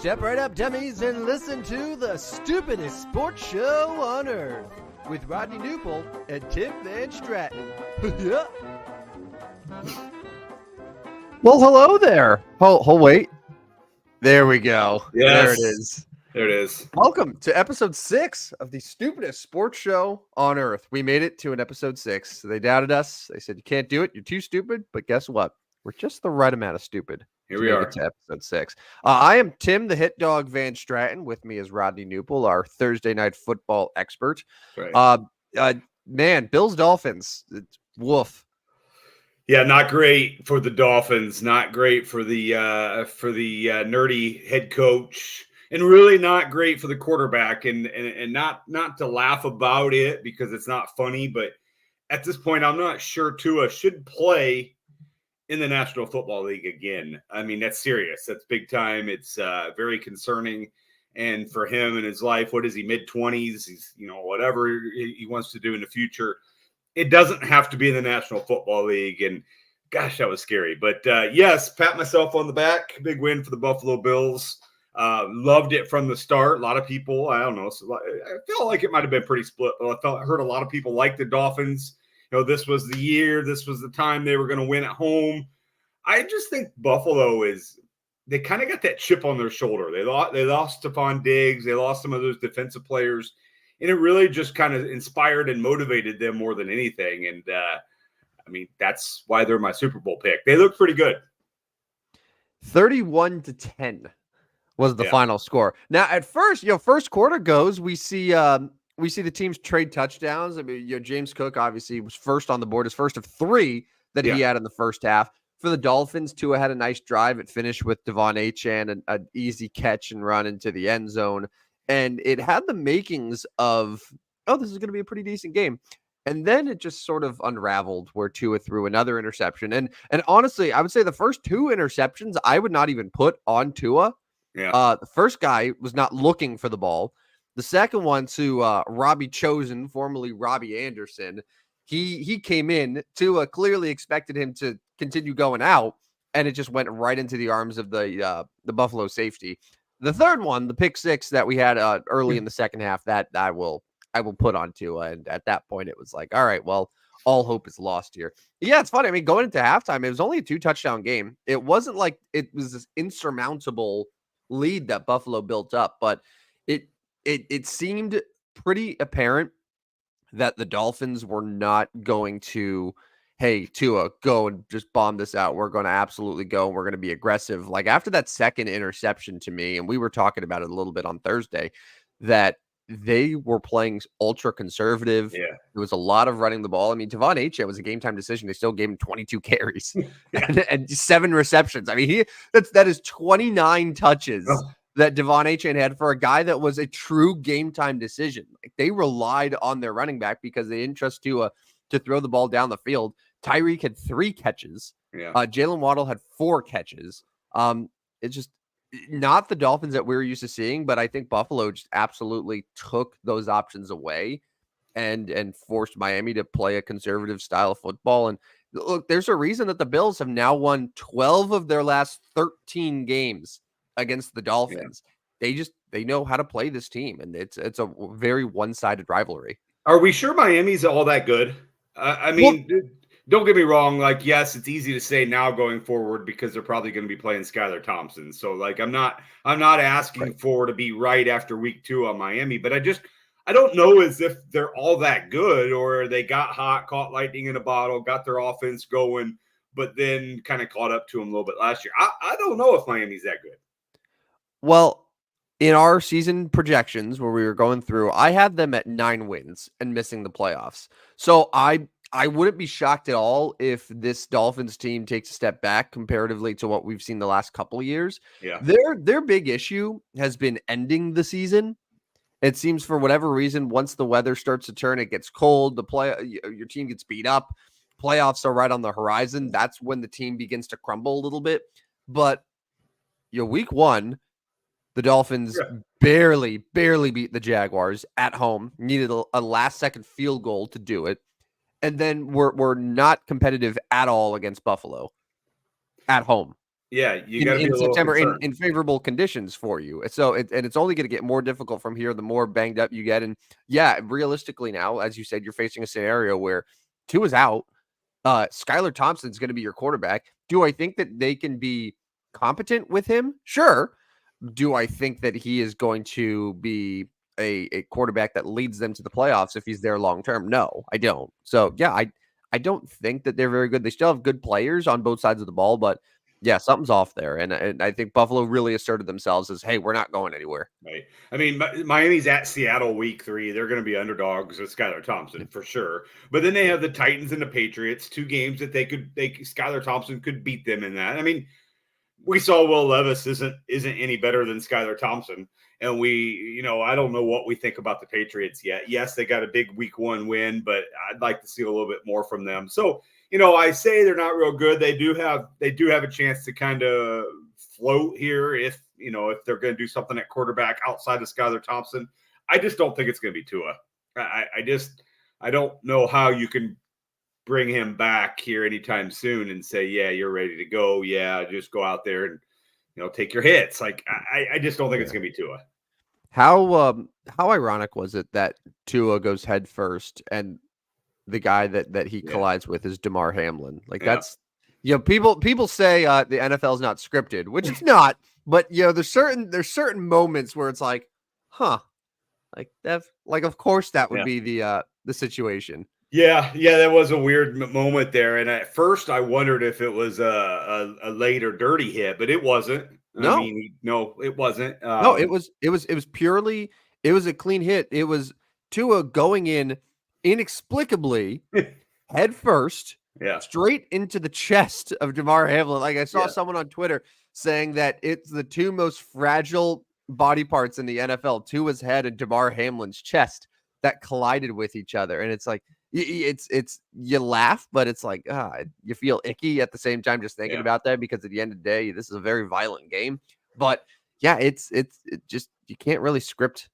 Step right up, dummies, and listen to the stupidest sports show on earth with Rodney Newpol and Tim Van Stratton. Yeah. Well, hello there. Wait. There we go. Yes. There it is. There it is. Welcome to episode 6 of the stupidest sports show on earth. We made it to an episode 6. They doubted us. They said, you can't do it. You're too stupid. But guess what? We're just the right amount of stupid. Here we are. To episode 6. I am Tim, the hit dog Van Stratton. With me is Rodney Newpol, our Thursday night football expert. Right. Man, Bills-Dolphins. Woof. Yeah, not great for the Dolphins. Not great for the nerdy head coach, and really not great for the quarterback. And not to laugh about it because it's not funny, but at this point, I'm not sure Tua should play in the National Football League again. I mean, that's serious. That's big time. It's very concerning. And for him in his life, what is he, mid-20s? He's, whatever he wants to do in the future. It doesn't have to be in the National Football League. And gosh, that was scary. But yes, pat myself on the back. Big win for the Buffalo Bills. Loved it from the start. A lot of people, I don't know. I feel like it might have been pretty split. I heard a lot of people like the Dolphins. This was the year, this was the time they were going to win at home. I just think Buffalo they kind of got that chip on their shoulder. They lost Stephon Diggs. They lost some of those defensive players. And it really just kind of inspired and motivated them more than anything. And, that's why they're my Super Bowl pick. They look pretty good. 31-10 was the final score. Now, at first, first quarter goes, we see the teams trade touchdowns. I mean, James Cook obviously was first on the board, his first of 3 that he had in the first half. For the Dolphins, Tua had a nice drive. It finished with Devon Achane, an easy catch and run into the end zone. And it had the makings of, this is going to be a pretty decent game. And then it just sort of unraveled where Tua threw another interception. And honestly, I would say the first 2 interceptions I would not even put on Tua. Yeah. The first guy was not looking for the ball. The second one to Robbie Chosen, formerly Robbie Anderson, he came in. Tua clearly expected him to continue going out, and it just went right into the arms of the Buffalo safety. The third one, the pick 6 that we had early in the second half, that I will put on Tua. And at that point, it was like, all right, well, all hope is lost here. Yeah, it's funny. I mean, going into halftime, it was only a 2-touchdown game. It wasn't like it was this insurmountable lead that Buffalo built up, but it seemed pretty apparent that the Dolphins were not going to, hey, Tua, go and just bomb this out. We're going to absolutely go. And we're going to be aggressive. Like after that second interception to me, and we were talking about it a little bit on Thursday, that they were playing ultra conservative. Yeah. There was a lot of running the ball. I mean, Devon Achane was a game time decision. They still gave him 22 carries and 7 receptions. I mean, that is 29 touches. Oh. That Devon Achane had for a guy that was a true game time decision. Like they relied on their running back because they didn't trust Tua to throw the ball down the field. Tyreek had 3 catches. Yeah. Jalen Waddle had 4 catches. It's just not the Dolphins that we're used to seeing, but I think Buffalo just absolutely took those options away and forced Miami to play a conservative style of football. And look, there's a reason that the Bills have now won 12 of their last 13 games against the Dolphins. Yeah. They know how to play this team, and it's a very one-sided rivalry. Are we sure Miami's all that good? Don't get me wrong. Like, yes, it's easy to say now going forward because they're probably going to be playing Skylar Thompson. So, like, I'm not asking for to be right after week 2 on Miami, but I don't know as if they're all that good or they got hot, caught lightning in a bottle, got their offense going, but then kind of caught up to them a little bit last year. I don't know if Miami's that good. Well, in our season projections where we were going through, I had them at 9 wins and missing the playoffs. So I wouldn't be shocked at all if this Dolphins team takes a step back comparatively to what we've seen the last couple of years. Yeah. Their big issue has been ending the season. It seems for whatever reason, once the weather starts to turn, it gets cold, your team gets beat up, playoffs are right on the horizon. That's when the team begins to crumble a little bit. But week 1, the Dolphins barely beat the Jaguars at home, needed a last-second field goal to do it, and then we're not competitive at all against Buffalo at home. Yeah, you got to be in a little September concerned. in favorable conditions for you. So and it's only going to get more difficult from here the more banged up you get. And yeah, realistically now, as you said, you're facing a scenario where two is out. Skylar Thompson's going to be your quarterback. Do I think that they can be competent with him? Sure. Do I think that he is going to be a quarterback that leads them to the playoffs if he's there long term? No, I don't. So yeah, I don't think that they're very good. They still have good players on both sides of the ball, but yeah, something's off there. And I think Buffalo really asserted themselves as, hey, we're not going anywhere. Right. I mean, Miami's at Seattle week 3. They're going to be underdogs with Skylar Thompson for sure. But then they have the Titans and the Patriots, 2 games that Skylar Thompson could beat them in that. I mean, we saw Will Levis isn't any better than Skylar Thompson. And I don't know what we think about the Patriots yet. Yes, they got a big week 1 win, but I'd like to see a little bit more from them. So, I say they're not real good. They do have a chance to kind of float here if they're going to do something at quarterback outside of Skylar Thompson. I just don't think it's going to be Tua. I don't know how you can bring him back here anytime soon and say, yeah, you're ready to go. Yeah, just go out there and take your hits. Like I just don't think it's going to be Tua. How ironic was it that Tua goes head first and the guy that he collides with is Damar Hamlin? Like that's people say the NFL is not scripted, which it's not. But there's certain moments where it's like, huh, like that, like of course that would be the situation. Yeah, that was a weird moment there, and at first I wondered if it was a late or dirty hit, but it wasn't. No. I mean, no, it wasn't. No, it was purely a clean hit. It was Tua going in inexplicably head first, straight into the chest of Damar Hamlin. Like I saw someone on Twitter saying that it's the 2 most fragile body parts in the NFL, Tua's head and Damar Hamlin's chest, that collided with each other. And it's like, it's you laugh, but it's like, you feel icky at the same time just thinking about that, because at the end of the day, this is a very violent game. But yeah, it just, you can't really script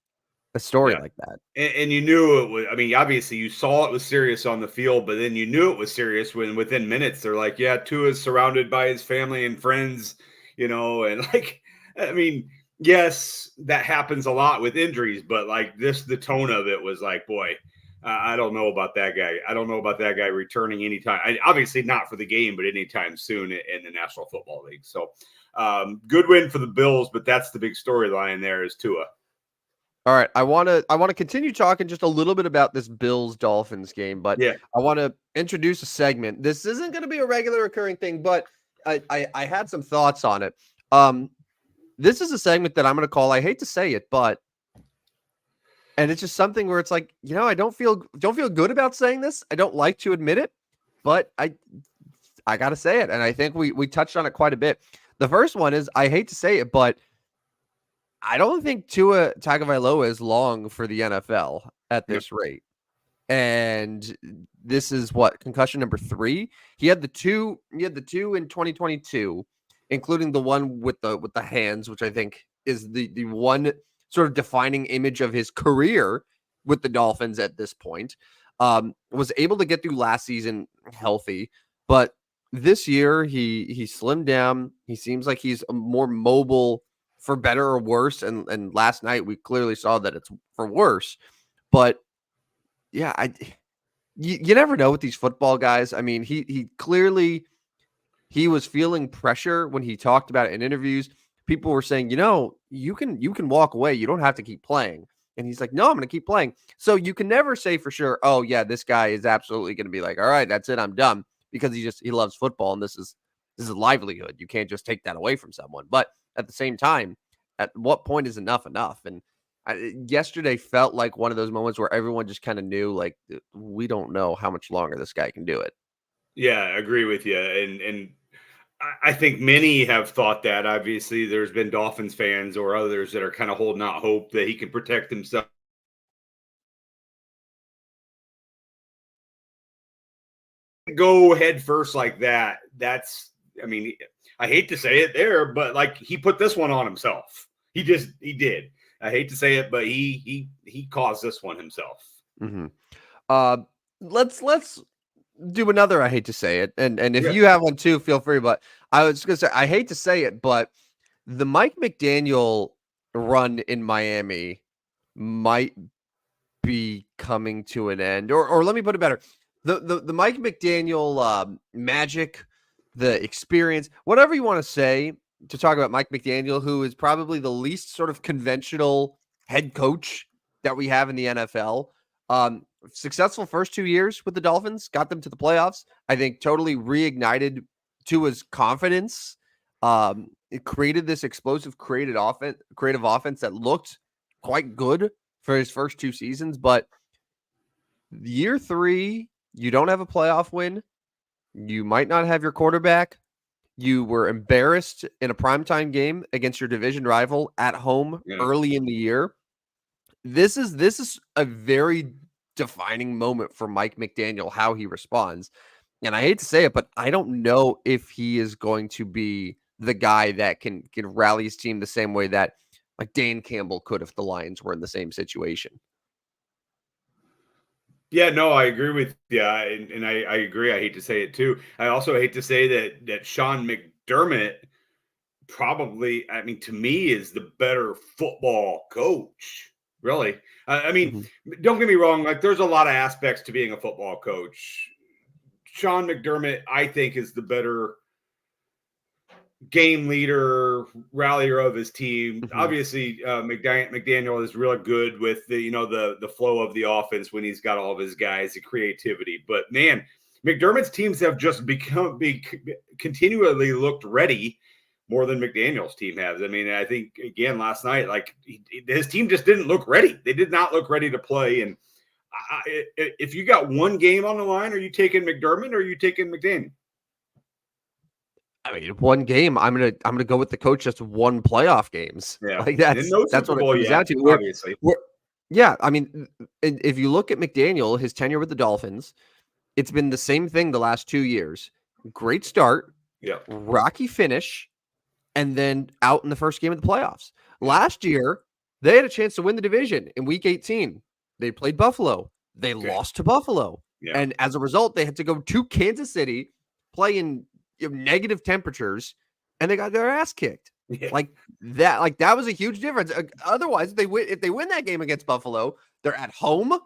a story like that. And you knew it was, I mean, obviously you saw it was serious on the field, but then you knew it was serious when within minutes they're like, yeah, Tua is surrounded by his family and friends, and like, I mean, yes, that happens a lot with injuries, but like the tone of it was like, boy, I don't know about that guy. I don't know about that guy returning anytime. Obviously not for the game, but anytime soon in the National Football League. So good win for the Bills, but that's the big storyline there is Tua. All right, I want to continue talking just a little bit about this Bills-Dolphins game, but I want to introduce a segment. This isn't going to be a regular recurring thing, but I had some thoughts on it. This is a segment that I'm going to call, I hate to say it, and it's just something where it's like, I don't feel good about saying this. I don't like to admit it, but I got to say it, and I think we touched on it quite a bit. The first one is, I hate to say it, but I don't think Tua Tagovailoa is long for the NFL at this rate. And this is concussion number 3. He had the two in 2022, including the one with the hands, which I think is the one sort of defining image of his career with the Dolphins at this point. Was able to get through last season healthy, but this year he slimmed down. He seems like he's more mobile, for better or worse. And last night we clearly saw that it's for worse. But yeah, you never know with these football guys. I mean, he clearly was feeling pressure when he talked about it in interviews. People were saying, you can walk away. You don't have to keep playing. And he's like, no, I'm going to keep playing. So you can never say for sure, oh yeah, this guy is absolutely going to be like, all right, that's it, I'm done, because he loves football and this is a livelihood. You can't just take that away from someone. But at the same time, at what point is enough? And yesterday felt like one of those moments where everyone just kind of knew, like, we don't know how much longer this guy can do it. Yeah, I agree with you. And I think many have thought that. Obviously, there's been Dolphins fans or others that are kind of holding out hope that he can protect himself. Go head first like that. That's, I mean, I hate to say it there, but like he put this one on himself. He did. I hate to say it, but he caused this one himself. Mm-hmm. Let's do another. I hate to say it, and if Yeah. you have one too, feel free. But I was gonna say I hate to say it, but the Mike McDaniel run in Miami might be coming to an end. Or let me put it better. The Mike McDaniel magic, the experience, whatever you want to say to talk about Mike McDaniel, who is probably the least sort of conventional head coach that we have in the NFL. Successful first 2 years with the Dolphins, got them to the playoffs. I think totally reignited Tua's confidence. It created this explosive creative offense that looked quite good for his first 2 seasons, but year 3, you don't have a playoff win. You might not have your quarterback. You were embarrassed in a primetime game against your division rival at home early in the year. This is a very defining moment for Mike McDaniel, how he responds. And I hate to say it, but I don't know if he is going to be the guy that can rally his team the same way that like Dan Campbell could if the Lions were in the same situation. Yeah, no, I agree with you, and I agree. I hate to say it too. I also hate to say that Sean McDermott probably, I mean, to me, is the better football coach. Really, I mean, Mm-hmm. don't get me wrong. Like, there's a lot of aspects to being a football coach. Sean McDermott, I think, is the better game leader, rallier of his team. Mm-hmm. Obviously, McDaniel is really good with the flow of the offense when he's got all of his guys, the creativity. But man, McDermott's teams have just continually looked ready more than McDaniel's team has. I mean, I think again last night, like his team just didn't look ready. They did not look ready to play. And if you got one game on the line, are you taking McDermott or are you taking McDaniel? I mean, one game. I'm gonna go with the coach that's won playoff games. Yeah, Like and no that's Super what it Bowl comes down yet, to. obviously. Yeah, I mean, and if you look at McDaniel, his tenure with the Dolphins, it's been the same thing the last 2 years. Great start, Yeah, rocky finish, and then out in the first game of the playoffs. Last year, they had a chance to win the division in Week 18. They played Buffalo. They lost to Buffalo, yeah, and as a result, they had to go to Kansas City, play in negative temperatures, and they got their ass kicked. yeah. Like that was a huge difference. Otherwise, if they win that game against Buffalo, they're at home.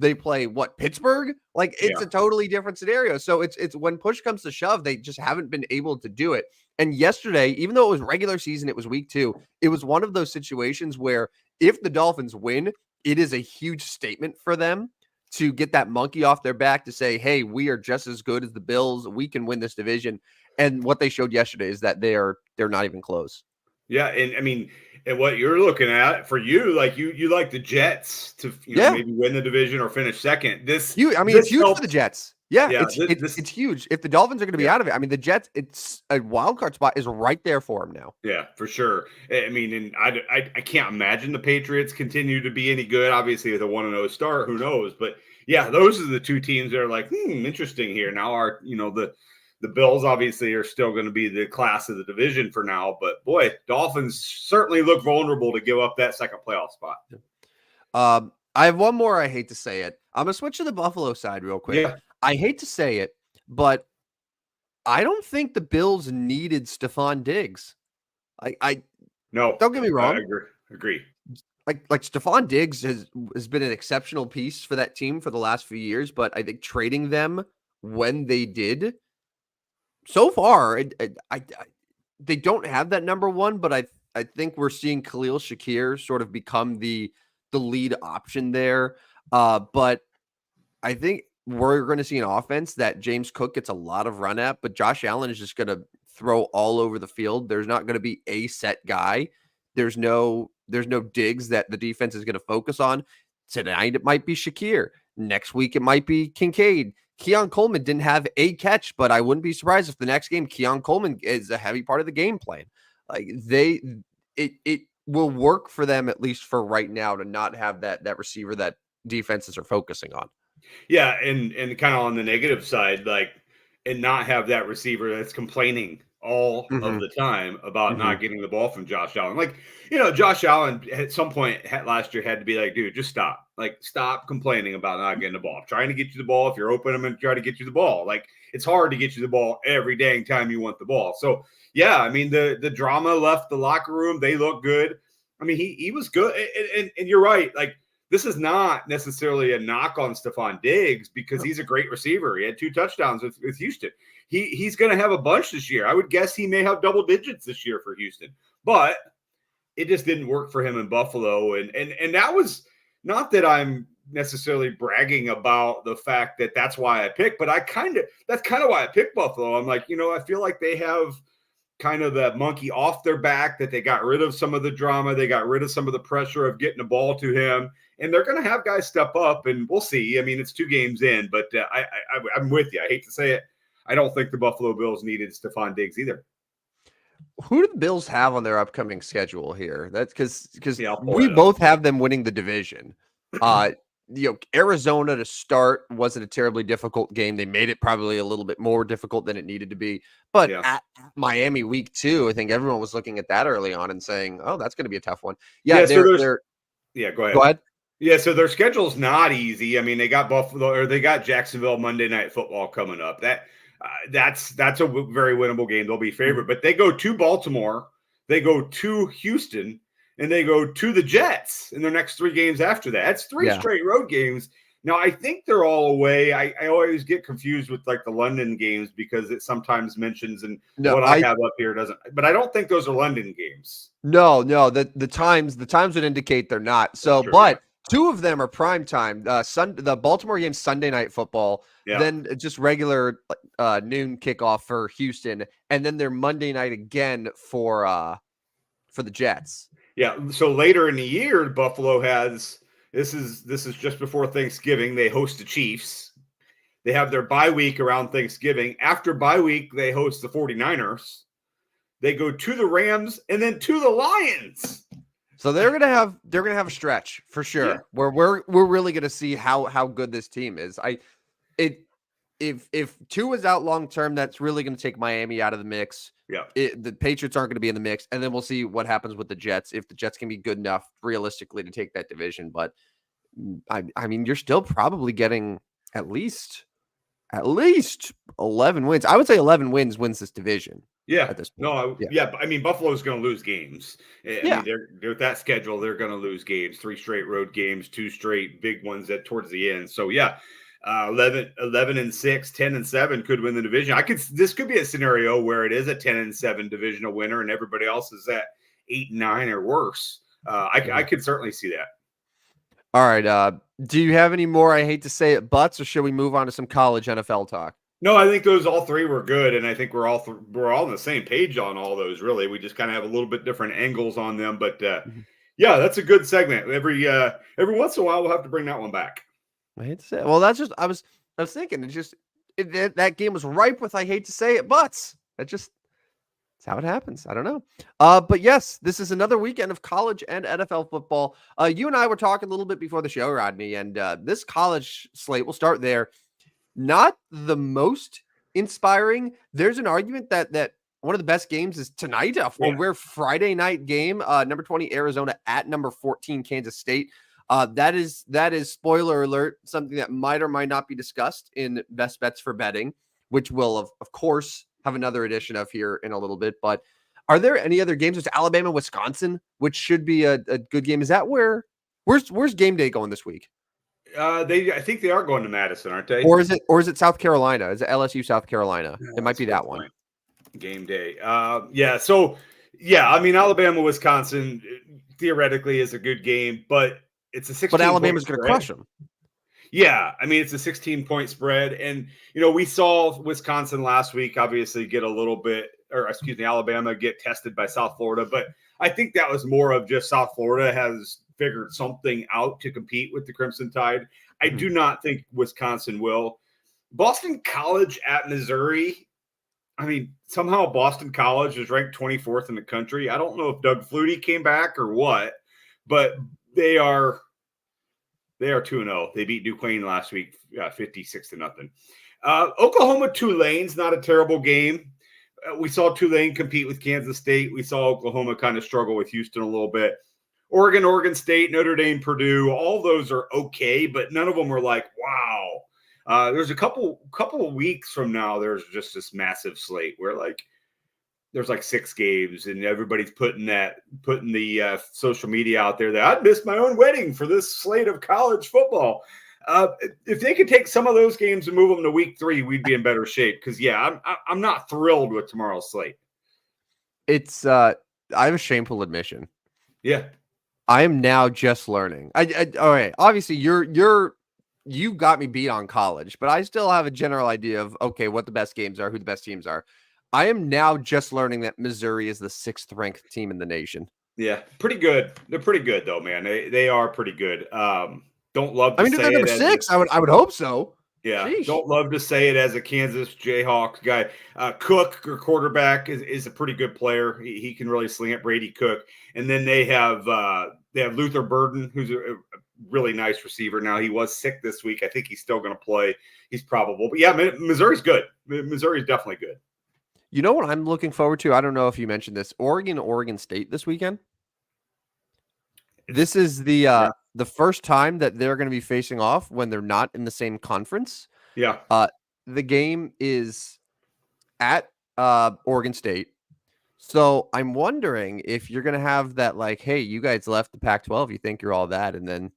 They play Pittsburgh? Like it's Yeah. a totally different scenario. So it's when push comes to shove, they just haven't been able to do it. And yesterday, even though it was regular season, it was week 2. It was one of those situations where if the Dolphins win, it is a huge statement for them to get that monkey off their back to say, hey, we are just as good as the Bills. We can win this division. And what they showed yesterday is that they're not even close. Yeah, and I mean, and what you're looking at for you, like you like the Jets to maybe win the division or finish second. It's this huge helps. for the Jets. Yeah, Yeah, it's huge. If the Dolphins are going to be out of it, I mean, the Jets, it's a wild card spot is right there for them now. Yeah, for sure. I mean, and I can't imagine the Patriots continue to be any good. Obviously, with a 1-0 start, who knows? But yeah, those are the two teams that are like, interesting here. Now, the Bills obviously are still going to be the class of the division for now, but boy, Dolphins certainly look vulnerable to give up that second playoff spot. I have one more. I hate to say it. I'm gonna switch to the Buffalo side real quick. Yeah. I hate to say it, but I don't think the Bills needed Stephon Diggs. I No, don't get me wrong. I agree. Like Stephon Diggs has been an exceptional piece for that team for the last few years, but I think trading them when they did so far, they don't have that number one, but I think we're seeing Khalil Shakir sort of become the lead option there. But I think we're going to see an offense that James Cook gets a lot of run at, but Josh Allen is just going to throw all over the field. There's not going to be a set guy. There's no Diggs that the defense is going to focus on. Tonight it might be Shakir. Next week it might be Kincaid. Keon Coleman didn't have a catch, but I wouldn't be surprised if the next game Keon Coleman is a heavy part of the game plan. Like it will work for them, at least for right now, to not have that receiver that defenses are focusing on. Yeah, and kind of on the negative side, like and not have that receiver that's complaining all of Mhm. the time about Mhm. not getting the ball from Josh Allen. Like, Josh Allen at some point last year had to be like, dude, just stop. Like, stop complaining about not getting the ball. I'm trying to get you the ball. If you're open, I'm going to try to get you the ball. Like, it's hard to get you the ball every dang time you want the ball. So, yeah, I mean, the drama left the locker room. They look good. I mean, he was good. And you're right. Like, this is not necessarily a knock on Stephon Diggs because he's a great receiver. He had 2 touchdowns with Houston. He's going to have a bunch this year. I would guess he may have double digits this year for Houston, but it just didn't work for him in Buffalo. And that was not that I'm necessarily bragging about the fact that that's why I picked, but that's kind of why I picked Buffalo. I'm like, I feel like they have kind of the monkey off their back, that they got rid of some of the drama. They got rid of some of the pressure of getting the ball to him. And they're going to have guys step up, and we'll see. I mean, it's 2 games in, but I'm with you. I hate to say it. I don't think the Buffalo Bills needed Stephon Diggs either. Who do the Bills have on their upcoming schedule here? That's because Yeah, I'll pull we that up. both have them winning the division. Arizona to start wasn't a terribly difficult game. They made it probably a little bit more difficult than it needed to be. But Yeah. at Miami week 2, I think everyone was looking at that early on and saying, "Oh, that's going to be a tough one." Yeah, Yeah, go ahead. Go ahead. Yeah, so their schedule's not easy. I mean, they got Buffalo, or they got Jacksonville Monday Night Football coming up. That's a very winnable game. They'll be favored, but they go to Baltimore, they go to Houston, and they go to the Jets in their next 3 games after that. That's 3 straight road games. Now, I think they're all away. I always get confused with like the London games because it sometimes mentions, and what I have up here doesn't. But I don't think those are London games. No. The times would indicate they're not. So, Sure, but 2 of them are prime time. The Baltimore game's Sunday Night Football. Yeah. Then just regular noon kickoff for Houston, and then they're Monday night again for the Jets. Yeah. So later in the year, Buffalo has this is just before Thanksgiving. They host the Chiefs. They have their bye week around Thanksgiving. After bye week, they host the 49ers. They go to the Rams and then to the Lions. So they're gonna have a stretch for sure. Yeah. Where we're really gonna see how good this team is. If Tua is out long term, that's really gonna take Miami out of the mix. Yeah. The Patriots aren't going to be in the mix, and then we'll see what happens with the Jets if the Jets can be good enough realistically to take that division. But I mean, you're still probably getting at least 11 wins. I would say 11 wins this division. Yeah. At this point. No. Yeah. I mean, Buffalo's going to lose games. I mean, they're with that schedule, they're going to lose games. 3 straight road games, 2 straight big ones towards the end. So yeah. 11-6, 10-7 could win the division. This could be a scenario where it is a 10-7 divisional winner and everybody else is at 8-9 or worse. I could certainly see that. All right. Do you have any more? I hate to say it, butts, or should we move on to some college NFL talk? No, I think all 3 were good, and I think we're all on the same page on all those. Really, we just kind of have a little bit different angles on them, but yeah, that's a good segment. Every once in a while, we'll have to bring that one back. I hate to say it. Well, that's just I was thinking that game was ripe with I hate to say it, butts. It's how it happens. I don't know. But yes, this is another weekend of college and NFL football. You and I were talking a little bit before the show, Rodney, and this college slate, we'll start there. Not the most inspiring. There's an argument that one of the best games is tonight, we're Friday night game, number 20 Arizona at number 14 Kansas State. That is spoiler alert, something that might or might not be discussed in Best Bets for Betting, which will of course have another edition of here in a little bit. But are there any other games? There's Alabama, Wisconsin, which should be a good game. Is that where's game day going this week? I think they are going to Madison, aren't they? Or is it South Carolina? Is it LSU South Carolina? It might be that one. Game day. Yeah. So yeah, I mean, Alabama, Wisconsin theoretically is a good game, but it's a 16. But Alabama's going to crush them. Yeah, I mean, it's a 16-point spread. And, we saw Wisconsin last week obviously get a little bit, Alabama get tested by South Florida. But I think that was more of just South Florida has figured something out to compete with the Crimson Tide. I do not think Wisconsin will. Boston College at Missouri. I mean, somehow Boston College is ranked 24th in the country. I don't know if Doug Flutie came back or what, but they are 2-0. They beat Duquesne last week, 56-0. Oklahoma Tulane's not a terrible game. We saw Tulane compete with Kansas State. We saw Oklahoma kind of struggle with Houston a little bit. Oregon State, Notre Dame, Purdue, all those are okay, but none of them were like, wow. There's a couple of weeks from now, there's just this massive slate where like there's like 6 games and everybody's putting the social media out there that I'd miss my own wedding for this slate of college football. If they could take some of those games and move them to week 3, we'd be in better shape. Because I'm not thrilled with tomorrow's slate. It's I have a shameful admission. Yeah, I am now just learning. All right. Obviously, you got me beat on college, but I still have a general idea of what the best games are, who the best teams are. I am now just learning that Missouri is the 6th ranked team in the nation. Yeah, pretty good. They're pretty good though, man. They are pretty good. Don't love to say they're number 6. I would hope so. Yeah, Sheesh. Don't love to say it as a Kansas Jayhawks guy. Cook, your quarterback, is a pretty good player. He can really sling it, Brady Cook. And then they have Luther Burden, who's a really nice receiver. Now, he was sick this week. I think he's still going to play. He's probable. But, yeah, Missouri's good. Missouri's definitely good. You know what I'm looking forward to? I don't know if you mentioned this. Oregon State this weekend. This is the first time that they're going to be facing off when they're not in the same conference. Yeah. The game is at Oregon State. So I'm wondering if you're going to have that, like, hey, you guys left the Pac-12. You think you're all that, and then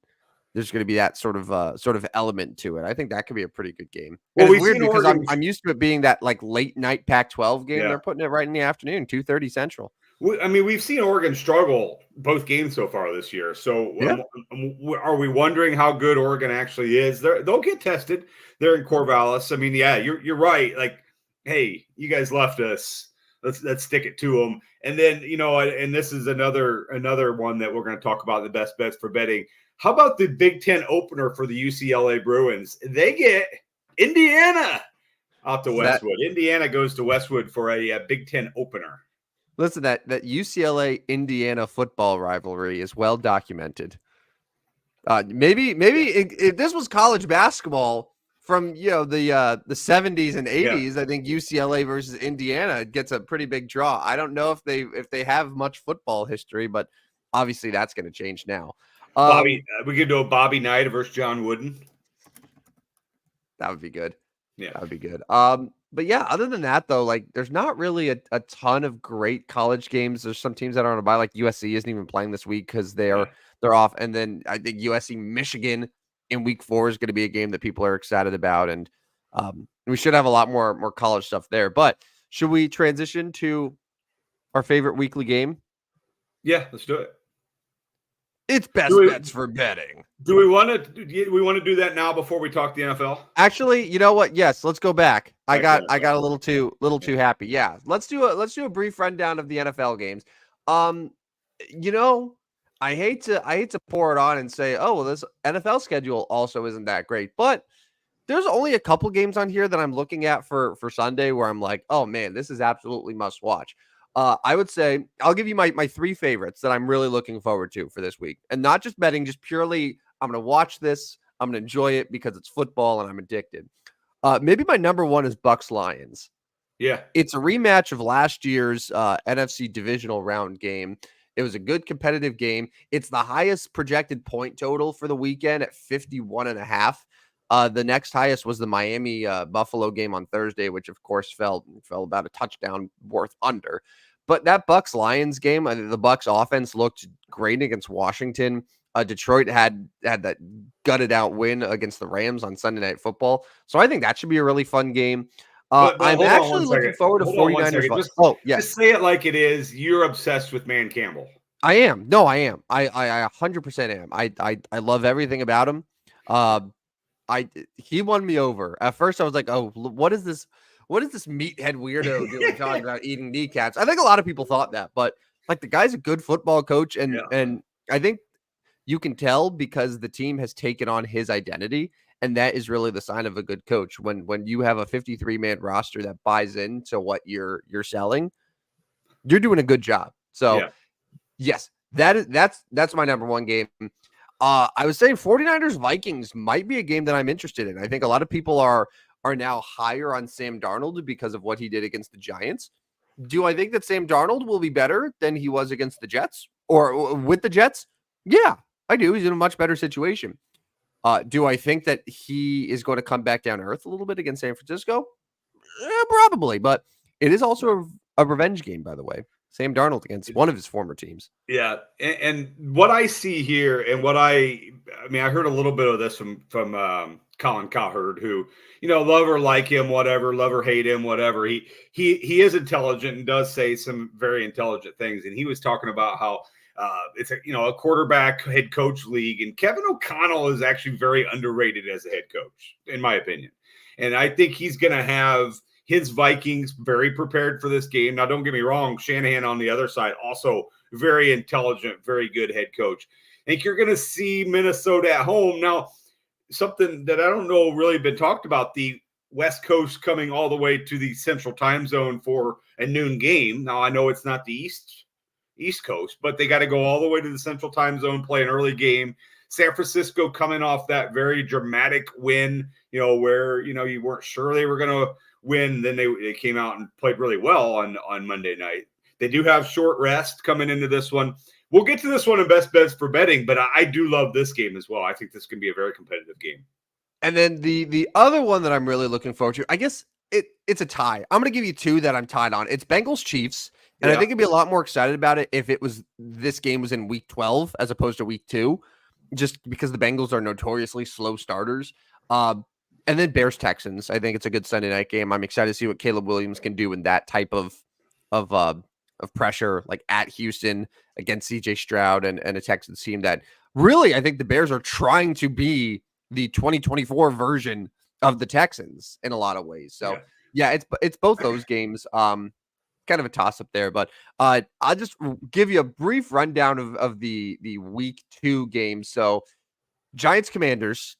there's going to be that sort of element to it. I think that could be a pretty good game. Well, it's weird because I'm used to it being that like late night Pac-12 game. Yeah. They're putting it right in the afternoon, 2:30 Central. I mean, we've seen Oregon struggle both games so far this year. So are we wondering how good Oregon actually is? They'll get tested. They're in Corvallis. I mean, yeah, you're right. Like, hey, you guys left us. Let's stick it to them. And then, and this is another one that we're going to talk about, the best bets for betting. How about the Big Ten opener for the UCLA Bruins? They get Indiana out to Westwood. Indiana goes to Westwood for a Big Ten opener. Listen, that UCLA Indiana football rivalry is well documented. Maybe if this was college basketball from the 70s and 80s, I think UCLA versus Indiana gets a pretty big draw. I don't know if they have much football history, but obviously that's going to change now. We could do a Bobby Knight versus John Wooden. That would be good. Yeah, that would be good. But yeah, other than that, though, like there's not really a ton of great college games. There's some teams that are on a bye, like USC isn't even playing this week because they're off. And then I think USC Michigan in week 4 is going to be a game that people are excited about. And we should have a lot more college stuff there. But should we transition to our favorite weekly game? Yeah, let's do it. It's best bets for betting. Do we want to do that now before we talk the NFL? Actually, you know what? Yes, let's go back. I got a little too happy. Yeah, let's do a brief rundown of the NFL games. I hate to pour it on and say, oh, well, this NFL schedule also isn't that great, but there's only a couple games on here that I'm looking at for Sunday where I'm like, oh man, this is absolutely must watch. I would say I'll give you my 3 favorites that I'm really looking forward to for this week, and not just betting, just purely I'm going to watch this. I'm going to enjoy it because it's football and I'm addicted. Maybe my number 1 is Bucs Lions. Yeah, it's a rematch of last year's NFC divisional round game. It was a good competitive game. It's the highest projected point total for the weekend at 51.5. The next highest was the Miami Buffalo game on Thursday, which of course fell about a touchdown worth under. But that Bucs Lions game, the Bucs offense looked great against Washington. Detroit had that gutted out win against the Rams on Sunday Night Football. So I think that should be a really fun game. I'm actually looking forward to 49ers. Just say it like it is. You're obsessed with Man Campbell. I am. No, I am. I 100% am. I love everything about him. He won me over. At first, I was like, "Oh, what is this? What is this meathead weirdo doing talking about eating kneecaps?" I think a lot of people thought that, but like the guy's a good football coach, and I think you can tell because the team has taken on his identity, and that is really the sign of a good coach. When you have a 53-man roster that buys into what you're selling, you're doing a good job. So, yes, that's my number 1 game. I was saying 49ers Vikings might be a game that I'm interested in. I think a lot of people are are now higher on Sam Darnold because of what he did against the Giants. Do I think that Sam Darnold will be better than he was against the Jets or with the Jets? Yeah, I do. He's in a much better situation. Do I think that he is going to come back down to earth a little bit against San Francisco? Probably, but it is also a revenge game, by the way. Sam Darnold against one of his former teams. Yeah, and what I see here, and what I mean, I heard a little bit of this from Colin Cowherd, who, love or like him, whatever, love or hate him, whatever. He is intelligent and does say some very intelligent things, and he was talking about how it's a quarterback head coach league, and Kevin O'Connell is actually very underrated as a head coach, in my opinion, and I think he's going to have his Vikings very prepared for this game. Now, don't get me wrong, Shanahan on the other side, also very intelligent, very good head coach. I think you're going to see Minnesota at home. Now, something that I don't know really been talked about, the West Coast coming all the way to the Central Time Zone for a noon game. Now, I know it's not the East Coast, but they got to go all the way to the Central Time Zone, play an early game. San Francisco coming off that very dramatic win, where, you weren't sure they were going to win. Then they came out and played really well on Monday night. They do have short rest coming into this one. We'll get to this one in best bets for betting, but I do love this game as well. I think this can be a very competitive game. And then the other one that I'm really looking forward to, I guess it's a tie. I'm going to give you two that I'm tied on. It's Bengals Chiefs, and I think I'd be a lot more excited about it if this game was in week 12 as opposed to week 2, just because the Bengals are notoriously slow starters. And then Bears Texans. I think it's a good Sunday night game. I'm excited to see what Caleb Williams can do in that type of pressure, like at Houston against CJ Stroud and a Texans team that really, I think the Bears are trying to be the 2024 version of the Texans in a lot of ways. So yeah, it's both those games. Kind of a toss up there, but I'll just give you a brief rundown of the week 2 games. So Giants Commanders.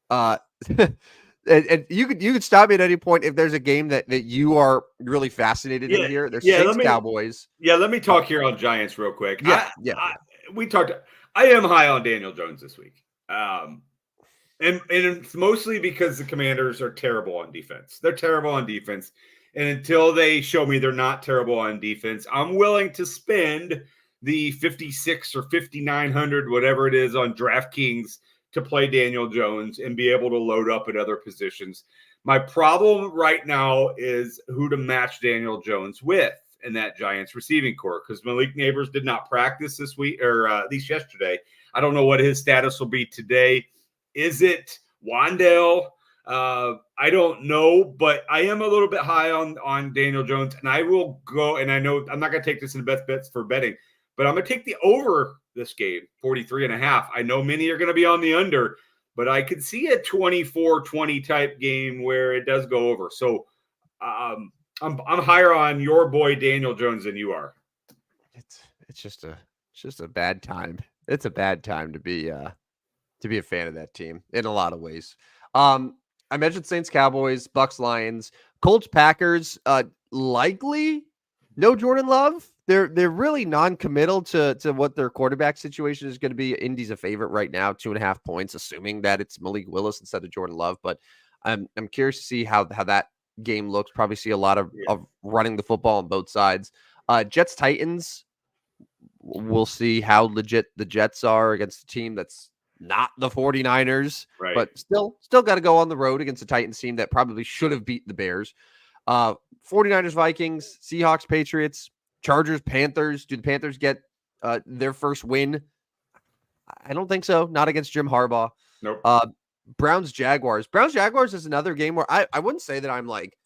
And you could stop me at any point if there's a game that you are really fascinated in here. There's Saints Cowboys. Yeah, let me talk here on Giants real quick. We talked. I am high on Daniel Jones this week, and it's mostly because the Commanders are terrible on defense. They're terrible on defense, and until they show me they're not terrible on defense, I'm willing to spend the 56 or 5,900, whatever it is, on DraftKings to play Daniel Jones and be able to load up at other positions. My problem right now is who to match Daniel Jones with in that Giants receiving core, because Malik Neighbors did not practice this week, or at least yesterday. I don't know what his status will be today. Is it Wan'Dale? I don't know, but I am a little bit high on Daniel Jones, and I will go, and I know I'm not going to take this in the best bets for betting, but I'm going to take the over this game, 43.5. I know many are going to be on the under, but I could see a 24-20 type game where it does go over. So I'm higher on your boy Daniel Jones than you are. It's just a bad time. It's a bad time to be a fan of that team in a lot of ways. I mentioned Saints Cowboys, Bucks Lions, Colts Packers. Likely no Jordan Love. They're really non-committal to what their quarterback situation is going to be. Indy's a favorite right now, 2.5 points, assuming that it's Malik Willis instead of Jordan Love. But I'm curious to see how that game looks. Probably see a lot of running the football on both sides. Jets Titans. We'll see how legit the Jets are against a team that's not the 49ers, right, but still got to go on the road against a Titans team that probably should have beat the Bears. 49ers, Vikings, Seahawks, Patriots, Chargers, Panthers. Do the Panthers get their first win? I don't think so. Not against Jim Harbaugh. Nope. Browns, Jaguars. Browns, Jaguars is another game where I wouldn't say that I'm like,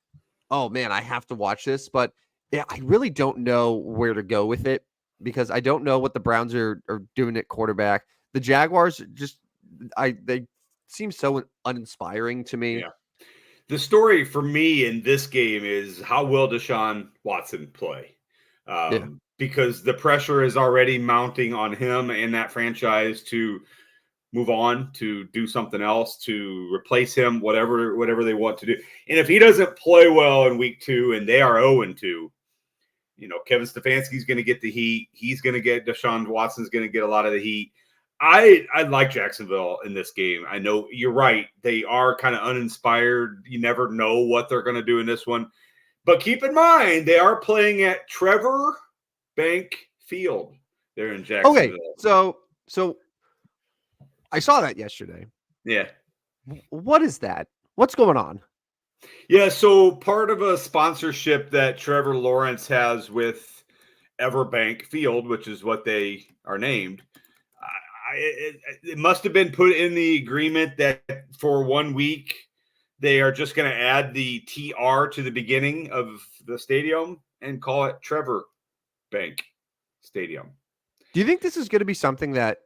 oh man, I have to watch this, but yeah, I really don't know where to go with it because I don't know what the Browns are doing at quarterback. The Jaguars they seem so uninspiring to me. Yeah. The story for me in this game is how will Deshaun Watson play? Because the pressure is already mounting on him and that franchise to move on, to do something else, to replace him, whatever they want to do. And if he doesn't play well in week 2 and they are 0-2, Kevin Stefanski's going to get the heat. He's going to get Deshaun Watson's going to get a lot of the heat. I like Jacksonville in this game. I know you're right. They are kind of uninspired. You never know what they're going to do in this one. But keep in mind, they are playing at Trevor Bank Field there in Okay, Jacksonville. so I saw that yesterday. Yeah. What is that? What's going on? Yeah, so part of a sponsorship that Trevor Lawrence has with Everbank Field, which is what they are named, it must have been put in the agreement that for 1 week they are just going to add the TR to the beginning of the stadium and call it Trevor Bank Stadium. Do you think this is going to be something that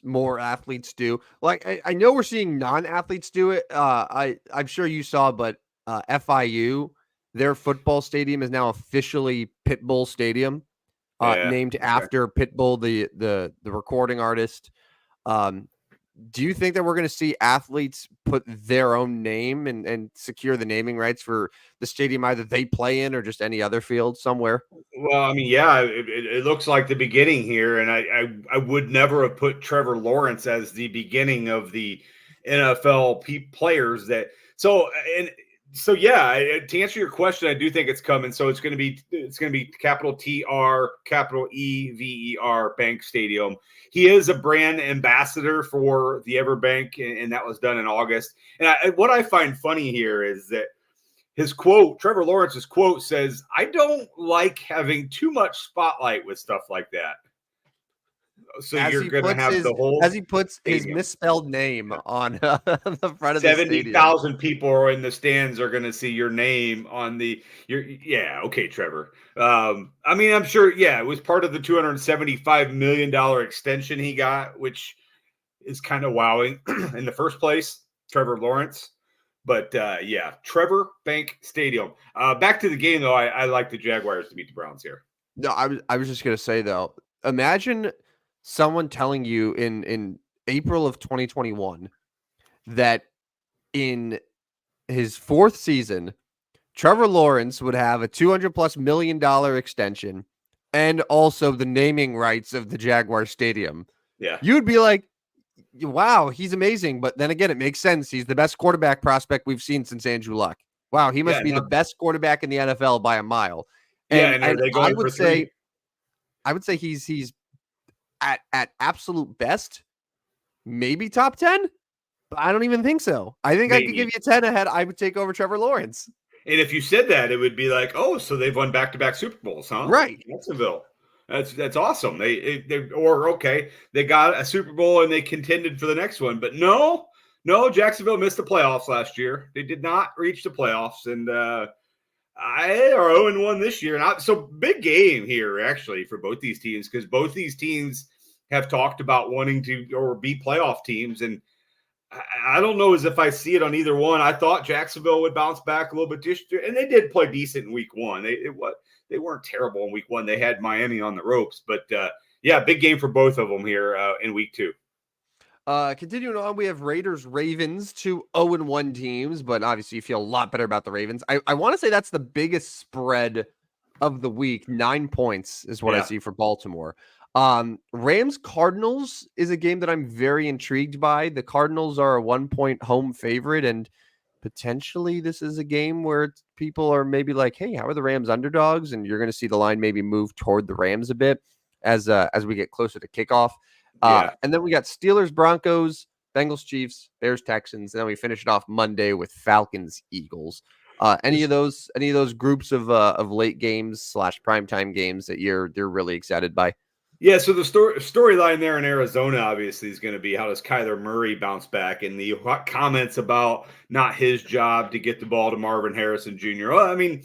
more athletes do? Like, I know we're seeing non-athletes do it. I'm sure you saw, but FIU, their football stadium is now officially Pitbull Stadium, named after Pitbull, the recording artist. Do you think that we're going to see athletes put their own name and secure the naming rights for the stadium either they play in or just any other field somewhere? Well, I mean, yeah, it looks like the beginning here, and I would never have put Trevor Lawrence as the beginning of the NFL players that. So yeah, to answer your question, I do think it's coming. So it's going to be capital TR, capital EVER Bank Stadium. He is a brand ambassador for the Everbank, and that was done in August. And what I find funny here is that his quote, Trevor Lawrence's quote says, "I don't like having too much spotlight with stuff like that." So you're going to have the whole as he puts his misspelled name on the front of the stadium. 70,000 people are in the stands are going to see your name on yeah, okay, Trevor. I mean, I'm sure, yeah, it was part of the $275 million extension he got, which is kind of wowing in the first place, Trevor Lawrence. But yeah, Trevor Bank Stadium. Back to the game, though. I like the Jaguars to beat the Browns here. No, I was just going to say, though, imagine someone telling you in April of 2021 that in his fourth season, Trevor Lawrence would have a $200+ million extension and also the naming rights of the Jaguar Stadium. Yeah. You'd be like, wow, he's amazing. But then again, it makes sense. He's the best quarterback prospect we've seen since Andrew Luck. Wow, he must be the best quarterback in the NFL by a mile. And I would say he's at absolute best, maybe top 10, but I don't even think so. I think I could give you 10 ahead. I would take over Trevor Lawrence. And if you said that, it would be like, oh, so they've won back-to-back Super Bowls, huh? Right. Jacksonville. That's awesome. They got a Super Bowl and they contended for the next one. But no, Jacksonville missed the playoffs last year. They did not reach the playoffs, and I are 0-1 this year. So big game here, actually, for both these teams, because both these teams have talked about wanting to or be playoff teams. And I don't know as if I see it on either one. I thought Jacksonville would bounce back a little bit this year, and they did play decent in week one. They weren't terrible in week one. They had Miami on the ropes. But, yeah, big game for both of them here in week two. Continuing on, we have Raiders-Ravens, 2 0-1 teams, but obviously you feel a lot better about the Ravens. I want to say that's the biggest spread of the week. 9 points is what I see for Baltimore. Rams-Cardinals is a game that I'm very intrigued by. The Cardinals are a 1-point home favorite, and potentially this is a game where people are maybe like, hey, how are the Rams underdogs? And you're going to see the line maybe move toward the Rams a bit as we get closer to kickoff. And then we got Steelers, Broncos, Bengals, Chiefs, Bears, Texans, and then we finish it off Monday with Falcons, Eagles. Any of those groups of late games / primetime games that you're really excited by? Yeah, so the storyline there in Arizona obviously is going to be how does Kyler Murray bounce back, and the comments about not his job to get the ball to Marvin Harrison Jr. Well, I mean,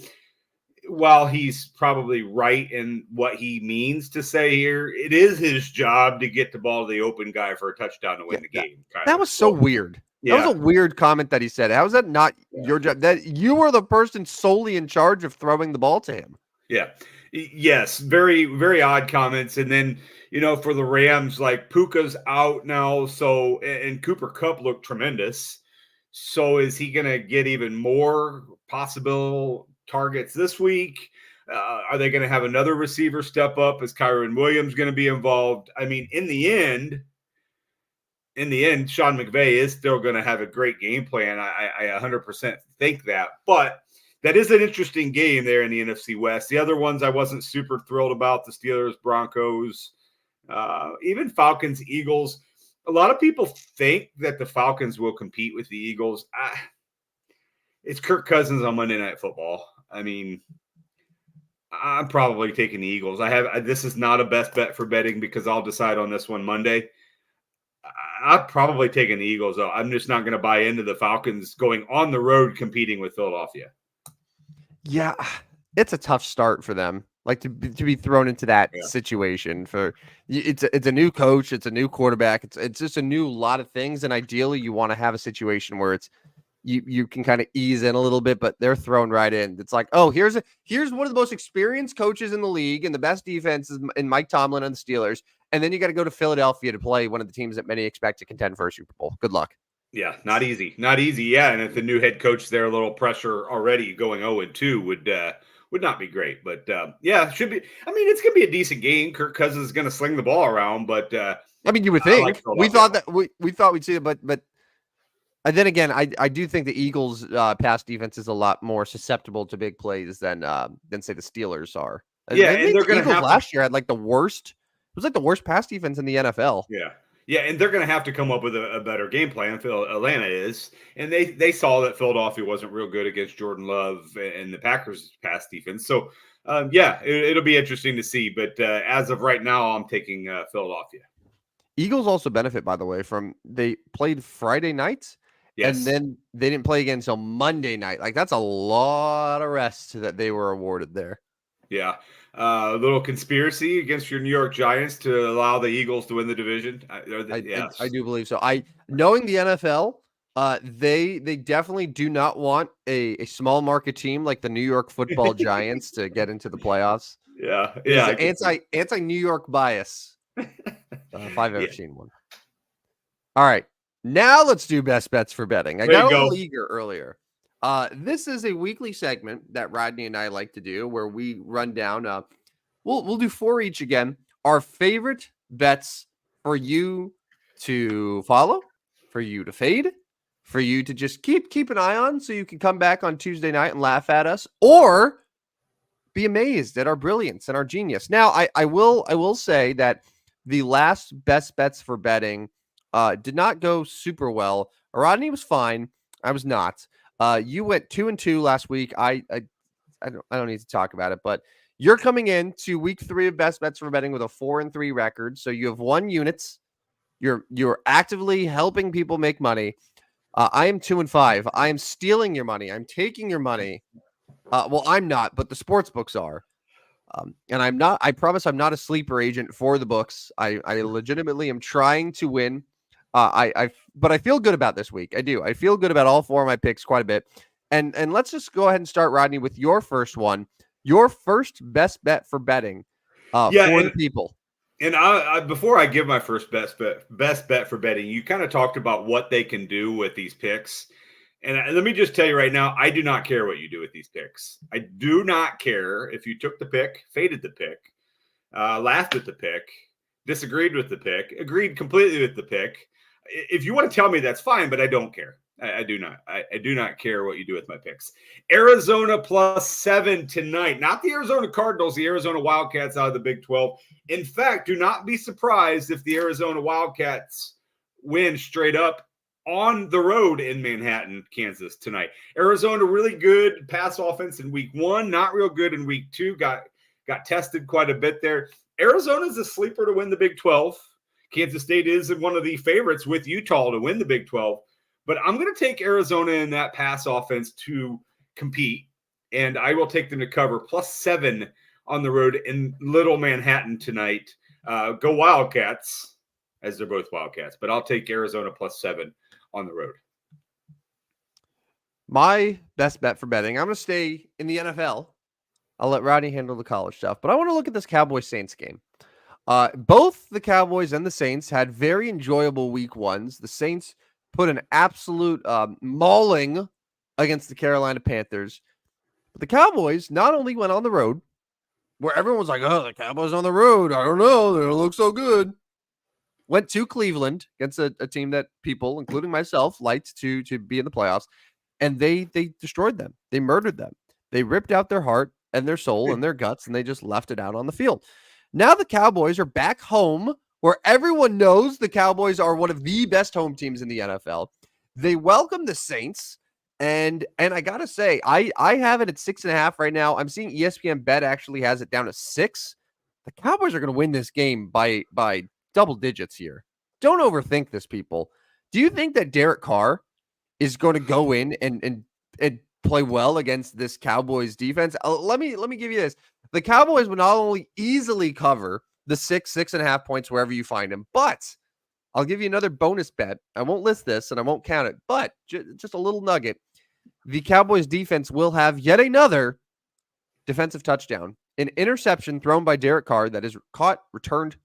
while he's probably right in what he means to say here, it is his job to get the ball to the open guy for a touchdown to win the game. That was so weird. Yeah. That was a weird comment that he said. How is that not your job? That you were the person solely in charge of throwing the ball to him. Yeah. Yes. Very, very odd comments. And then, for the Rams, like Puka's out now. So, and Cooper Kupp looked tremendous. So is he going to get even more possible targets this week? Are they going to have another receiver step up? Is Kyron Williams going to be involved? I mean, in the end, in the end, Sean McVay is still going to have a great game plan. I 100% think that. But that is an interesting game there in the NFC West. The other ones I wasn't super thrilled about, the Steelers, Broncos, even Falcons, Eagles. A lot of people think that the Falcons will compete with the Eagles. It's Kirk Cousins on Monday Night Football. I mean, I'm probably taking the Eagles. This is not a best bet for betting because I'll decide on this one Monday. I'm probably taking the Eagles, though. I'm just not going to buy into the Falcons going on the road competing with Philadelphia. Yeah, it's a tough start for them. Like to be thrown into that situation it's a new coach, it's a new quarterback, it's just a new lot of things, and ideally you want to have a situation where it's you can kind of ease in a little bit, but they're thrown right in. It's like, oh, here's one of the most experienced coaches in the league and the best defenses in Mike Tomlin and the Steelers. And then you got to go to Philadelphia to play one of the teams that many expect to contend for a Super Bowl. Good luck. Yeah, not easy. Not easy. Yeah, and if the new head coach there, a little pressure already going 0-2 would not be great. But yeah, it should be. I mean, it's going to be a decent game. Kirk Cousins is going to sling the ball around, but I mean, you would think we thought that we thought we'd see it, but and then again, I do think the Eagles' pass defense is a lot more susceptible to big plays than say the Steelers are. Yeah, and they're going to have last year had like the worst. It was like the worst pass defense in the NFL. Yeah, and they're going to have to come up with a better game plan. Atlanta is, and they saw that Philadelphia wasn't real good against Jordan Love and the Packers' pass defense. So yeah, it'll be interesting to see. But as of right now, I'm taking Philadelphia. Eagles also benefit, by the way, from they played Friday nights. Yes. And then they didn't play again until Monday night. Like that's a lot of rest that they were awarded there. Yeah. A little conspiracy against your New York Giants to allow the Eagles to win the division. I do believe so. Knowing the NFL, they definitely do not want a small market team like the New York Football Giants to get into the playoffs. Yeah. Anti New York bias. If I've ever seen one. All right. Now let's do best bets for betting. I got a little eager earlier. This is a weekly segment that Rodney and I like to do where we run down. We'll do 4 each again. Our favorite bets for you to follow, for you to fade, for you to just keep an eye on, so you can come back on Tuesday night and laugh at us, or be amazed at our brilliance and our genius. Now, I will say that the last best bets for betting did not go super well. Rodney was fine. I was not. You went 2-2 last week. I don't need to talk about it, but you're coming in to week 3 of best bets for betting with a 4-3 record. So you have 1 units. You're actively helping people make money. I am 2-5. I am stealing your money. I'm taking your money. Well, I'm not, but the sports books are. And I'm not. I promise I'm not a sleeper agent for the books. I legitimately am trying to win. But I feel good about this week. I do. I feel good about all 4 of my picks quite a bit. And let's just go ahead and start, Rodney, with your first one. Your first best bet for betting for the people. And I before I give my first best bet for betting, you kind of talked about what they can do with these picks. And let me just tell you right now, I do not care what you do with these picks. I do not care if you took the pick, faded the pick, laughed at the pick, disagreed with the pick, agreed completely with the pick. If you want to tell me, that's fine, but I don't care. I do not. I do not care what you do with my picks. Arizona +7 tonight. Not the Arizona Cardinals, the Arizona Wildcats out of the Big 12. In fact, do not be surprised if the Arizona Wildcats win straight up on the road in Manhattan, Kansas tonight. Arizona really good pass offense in week 1, not real good in week 2. Got tested quite a bit there. Arizona's a sleeper to win the Big 12. Kansas State is one of the favorites with Utah to win the Big 12. But I'm going to take Arizona in that pass offense to compete, and I will take them to cover +7 on the road in Little Manhattan tonight. Go Wildcats, as they're both Wildcats, but I'll take Arizona +7 on the road. My best bet for betting, I'm going to stay in the NFL. I'll let Rodney handle the college stuff, but I want to look at this Cowboys-Saints game. Both the Cowboys and the Saints had very enjoyable week 1s. The Saints put an absolute mauling against the Carolina Panthers. But the Cowboys not only went on the road, where everyone was like, oh, the Cowboys on the road. I don't know. They don't look so good. went to Cleveland against a team that people, including myself, liked to be in the playoffs, and they destroyed them. They murdered them. They ripped out their heart and their soul and their guts, and they just left it out on the field. Now the Cowboys are back home, where everyone knows the Cowboys are one of the best home teams in the NFL. They welcome the Saints. And I gotta say, I have it at 6.5 right now. I'm seeing ESPN Bet actually has it down to 6. The Cowboys are going to win this game by double digits here. Don't overthink this, people. Do you think that Derek Carr is going to go in and play well against this Cowboys defense? Let me give you this. The Cowboys will not only easily cover the 6.5 points wherever you find them, but I'll give you another bonus bet. I won't list this and I won't count it, but just a little nugget. The Cowboys defense will have yet another defensive touchdown, an interception thrown by Derek Carr that is caught, returned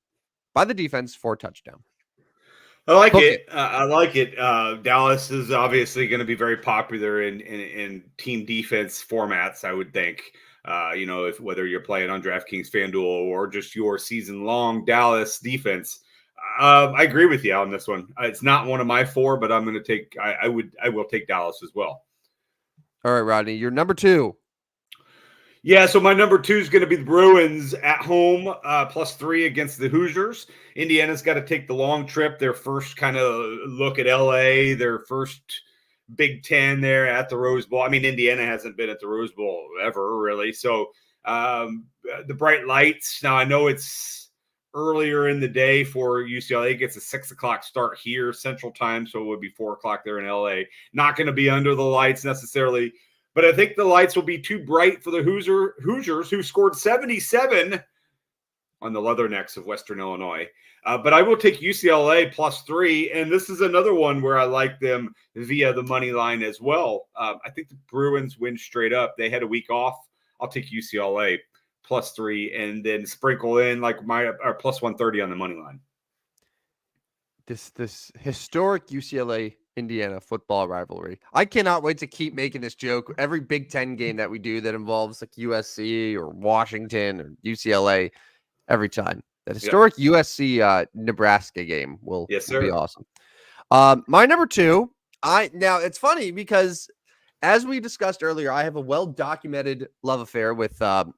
by the defense for a touchdown. I like it. I like it. Dallas is obviously going to be very popular in team defense formats, I would think. If whether you're playing on DraftKings, FanDuel, or just your season-long Dallas defense. I agree with you on this one. It's not one of my 4, but I'm going to take. I will take Dallas as well. All right, Rodney, you're number 2. Yeah, so my number 2 is going to be the Bruins at home, +3 against the Hoosiers. Indiana's got to take the long trip, their first kind of look at LA, their first Big Ten there at the Rose Bowl. I mean, Indiana hasn't been at the Rose Bowl ever, really. So the bright lights. Now, I know it's earlier in the day for UCLA. It gets a 6 o'clock start here, Central Time, so it would be 4 o'clock there in LA. Not going to be under the lights necessarily. But I think the lights will be too bright for the Hoosiers, who scored 77 on the Leathernecks of Western Illinois. But I will take UCLA +3, and this is another one where I like them via the money line as well. I think the Bruins win straight up. They had a week off. I'll take UCLA +3, and then sprinkle in like my +130 on the money line. This historic UCLA Indiana football rivalry. I cannot wait to keep making this joke. Every Big Ten game that we do that involves like USC or Washington or UCLA, every time. That historic USC Nebraska game will be awesome. My number 2. Now it's funny because as we discussed earlier, I have a well-documented love affair with Dan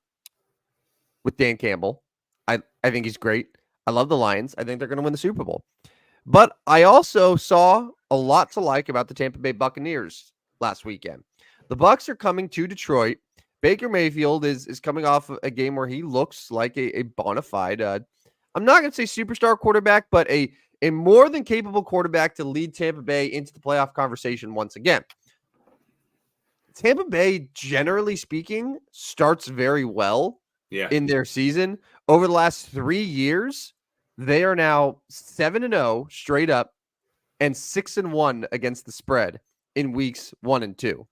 Campbell. I think he's great. I love the Lions. I think they're going to win the Super Bowl. But I also saw a lot to like about the Tampa Bay Buccaneers last weekend. The Bucs are coming to Detroit. Baker Mayfield is coming off a game where he looks like a bona fide, I'm not going to say superstar quarterback, but a more than capable quarterback to lead Tampa Bay into the playoff conversation once again. Tampa Bay, generally speaking, starts very well in their season. Over the last 3 years, they are now 7-0 straight up and 6-1 against the spread in weeks 1 and 2.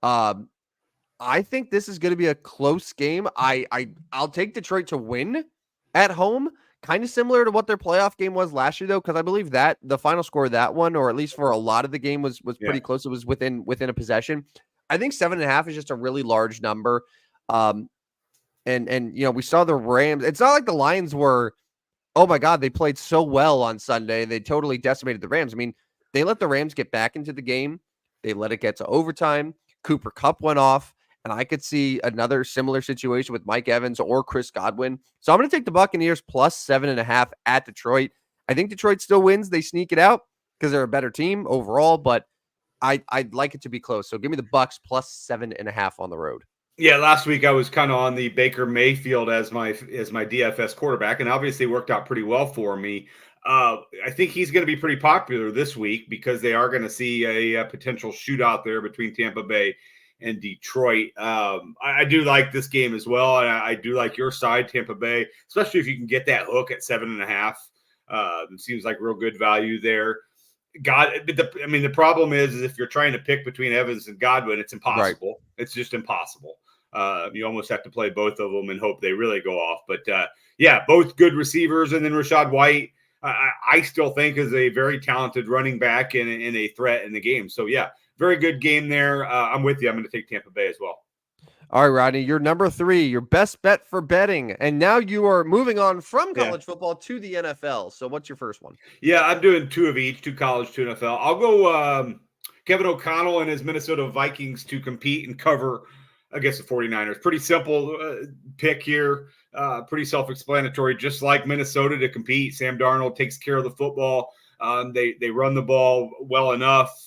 I think this is going to be a close game. I'll take Detroit to win at home, kind of similar to what their playoff game was last year, though, because I believe that the final score of that one, or at least for a lot of the game, was pretty close. It was within a possession. I think 7.5 is just a really large number. And we saw the Rams. It's not like the Lions were, oh my God, they played so well on Sunday. They totally decimated the Rams. I mean, they let the Rams get back into the game. They let it get to overtime. Cooper Kupp went off, and I could see another similar situation with Mike Evans or Chris Godwin. So I'm going to take the Buccaneers +7.5 at Detroit. I think Detroit still wins. They sneak it out because they're a better team overall, but I'd like it to be close. So give me the Bucs +7.5 on the road. Yeah, last week I was kind of on the Baker Mayfield as my DFS quarterback, and obviously worked out pretty well for me. I think he's going to be pretty popular this week because they are going to see a potential shootout there between Tampa Bay and Detroit. I do like this game as well, and I do like your side, Tampa Bay, especially if you can get that hook at 7.5. It seems like real good value there. The problem is if you're trying to pick between Evans and Godwin, it's impossible. Right. It's just impossible. You almost have to play both of them and hope they really go off. But both good receivers, and then Rashad White, I still think is a very talented running back and a threat in the game. So very good game there. I'm with you. I'm going to take Tampa Bay as well. All right, Rodney, you're number 3, your best bet for betting. And now you are moving on from Yeah. college football to the NFL. So what's your first one? Yeah, I'm doing 2 of each, 2 college, 2 NFL. I'll go Kevin O'Connell and his Minnesota Vikings to compete and cover against the 49ers. Pretty simple pick here. Pretty self-explanatory. Just like Minnesota to compete, Sam Darnold takes care of the football. They run the ball well enough.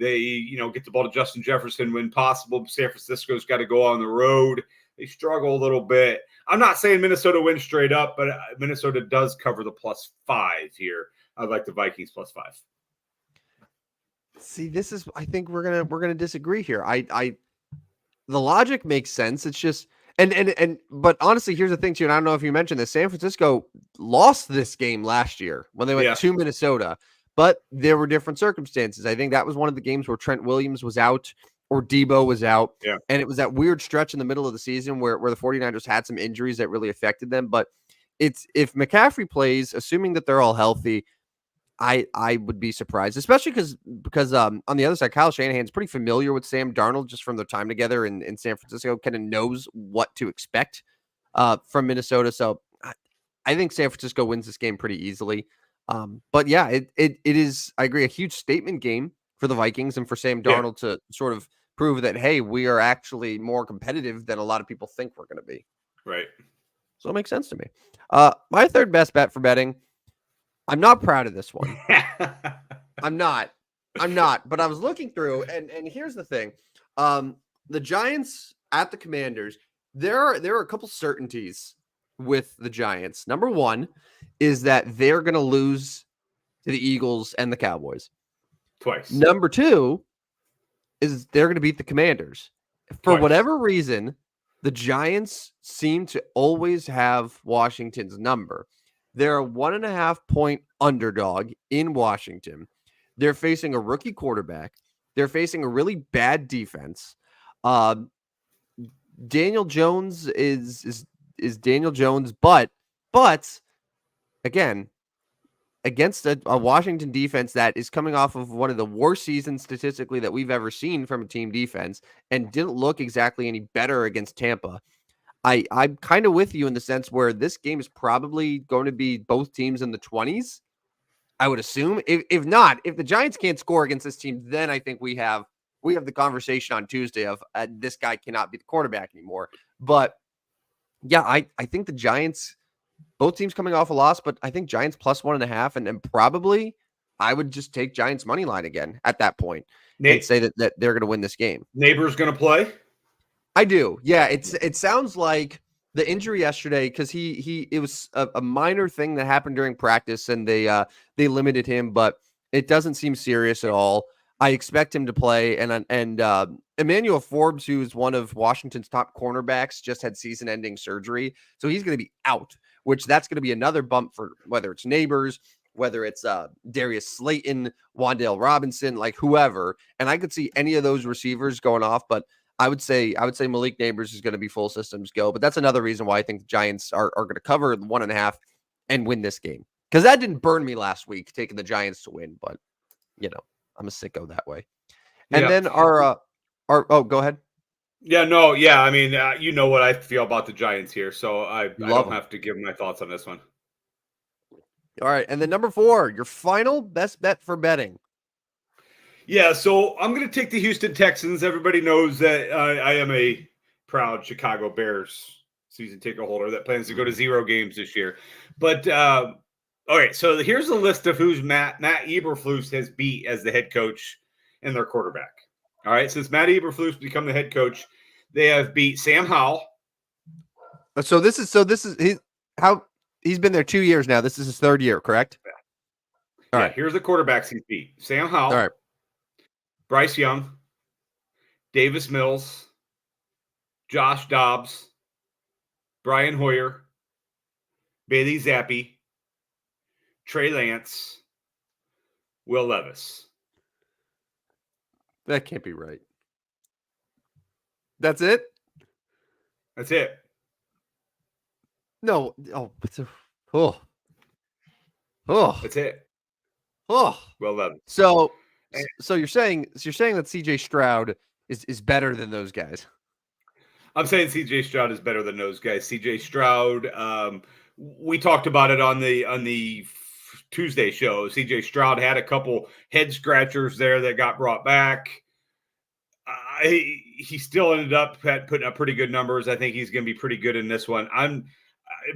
They get the ball to Justin Jefferson when possible. San Francisco's got to go on the road. They struggle a little bit. I'm not saying Minnesota wins straight up, but Minnesota does cover the +5 here. I like the Vikings +5. See, this is, I think we're gonna disagree here. The logic makes sense. It's just but honestly, here's the thing too, and I don't know if you mentioned this. San Francisco lost this game last year when they went to Minnesota, but there were different circumstances. I think that was one of the games where Trent Williams was out or Debo was out. Yeah. And it was that weird stretch in the middle of the season where the 49ers had some injuries that really affected them. But if McCaffrey plays, assuming that they're all healthy, I would be surprised, especially because on the other side, Kyle Shanahan's pretty familiar with Sam Darnold just from their time together in San Francisco, kind of knows what to expect from Minnesota. So I think San Francisco wins this game pretty easily. But yeah, it is, I agree, a huge statement game for the Vikings and for Sam Darnold to sort of prove that, hey, we are actually more competitive than a lot of people think we're going to be. Right. So it makes sense to me. My third best bet for betting, I'm not proud of this one. I'm not, but I was looking through and here's the thing. The Giants at the Commanders, there are a couple certainties with the Giants. Number one is that they're going to lose to the Eagles and the Cowboys. Twice. Number two is they're going to beat the Commanders. For whatever reason, the Giants seem to always have Washington's number. They're a 1.5-point underdog in Washington. They're facing a rookie quarterback. They're facing a really bad defense. Daniel Jones is Daniel Jones, but again, against a Washington defense that is coming off of one of the worst seasons statistically that we've ever seen from a team defense and didn't look exactly any better against Tampa. I'm kind of with you in the sense where this game is probably going to be both teams in the 20s, I would assume. If not, if the Giants can't score against this team, then I think we have the conversation on Tuesday of this guy cannot be the quarterback anymore. But yeah, I think the Giants, both teams coming off a loss, but I think Giants +1.5, and probably I would just take Giants money line again at that point and say that they're going to win this game. Neighbor's going to play? I do. Yeah, it sounds like the injury yesterday, because it was a minor thing that happened during practice and they limited him, but it doesn't seem serious at all. I expect him to play, and Emmanuel Forbes, who is one of Washington's top cornerbacks, just had season-ending surgery, so he's going to be out, which that's going to be another bump for whether it's Neighbors, whether it's Darius Slayton, Wan'Dale Robinson, like whoever, and I could see any of those receivers going off, but I would say Malik Neighbors is going to be full systems go, but that's another reason why I think the Giants are going to cover 1.5 and win this game, because that didn't burn me last week taking the Giants to win, but I'm a sicko that way. And then our go ahead. Yeah, no, yeah. I mean, you know what I feel about the Giants here, so I don't have to give my thoughts on this one. All right, and then number 4, your final best bet for betting. Yeah, so I'm going to take the Houston Texans. Everybody knows that I am a proud Chicago Bears season ticket holder that plans to go to 0 games this year. But all right, so here's a list of who's Matt Eberflus has beat as the head coach and their quarterback. All right, since Matt Eberflus become the head coach, they have beat Sam Howell. So this is he's been there 2 years now. This is his 3rd year, correct? Yeah. All right. Here's the quarterbacks he's beat: Sam Howell, all right, Bryce Young, Davis Mills, Josh Dobbs, Brian Hoyer, Bailey Zappi, Trey Lance, Will Levis. That can't be right. That's it? That's it. No. Oh. That's it. Oh. Will Levis. So you're saying that CJ Stroud is better than those guys? I'm saying CJ Stroud is better than those guys. CJ Stroud, we talked about it on the Tuesday show. CJ Stroud had a couple head scratchers there that got brought back. He still ended up putting up pretty good numbers. I think he's going to be pretty good in this one.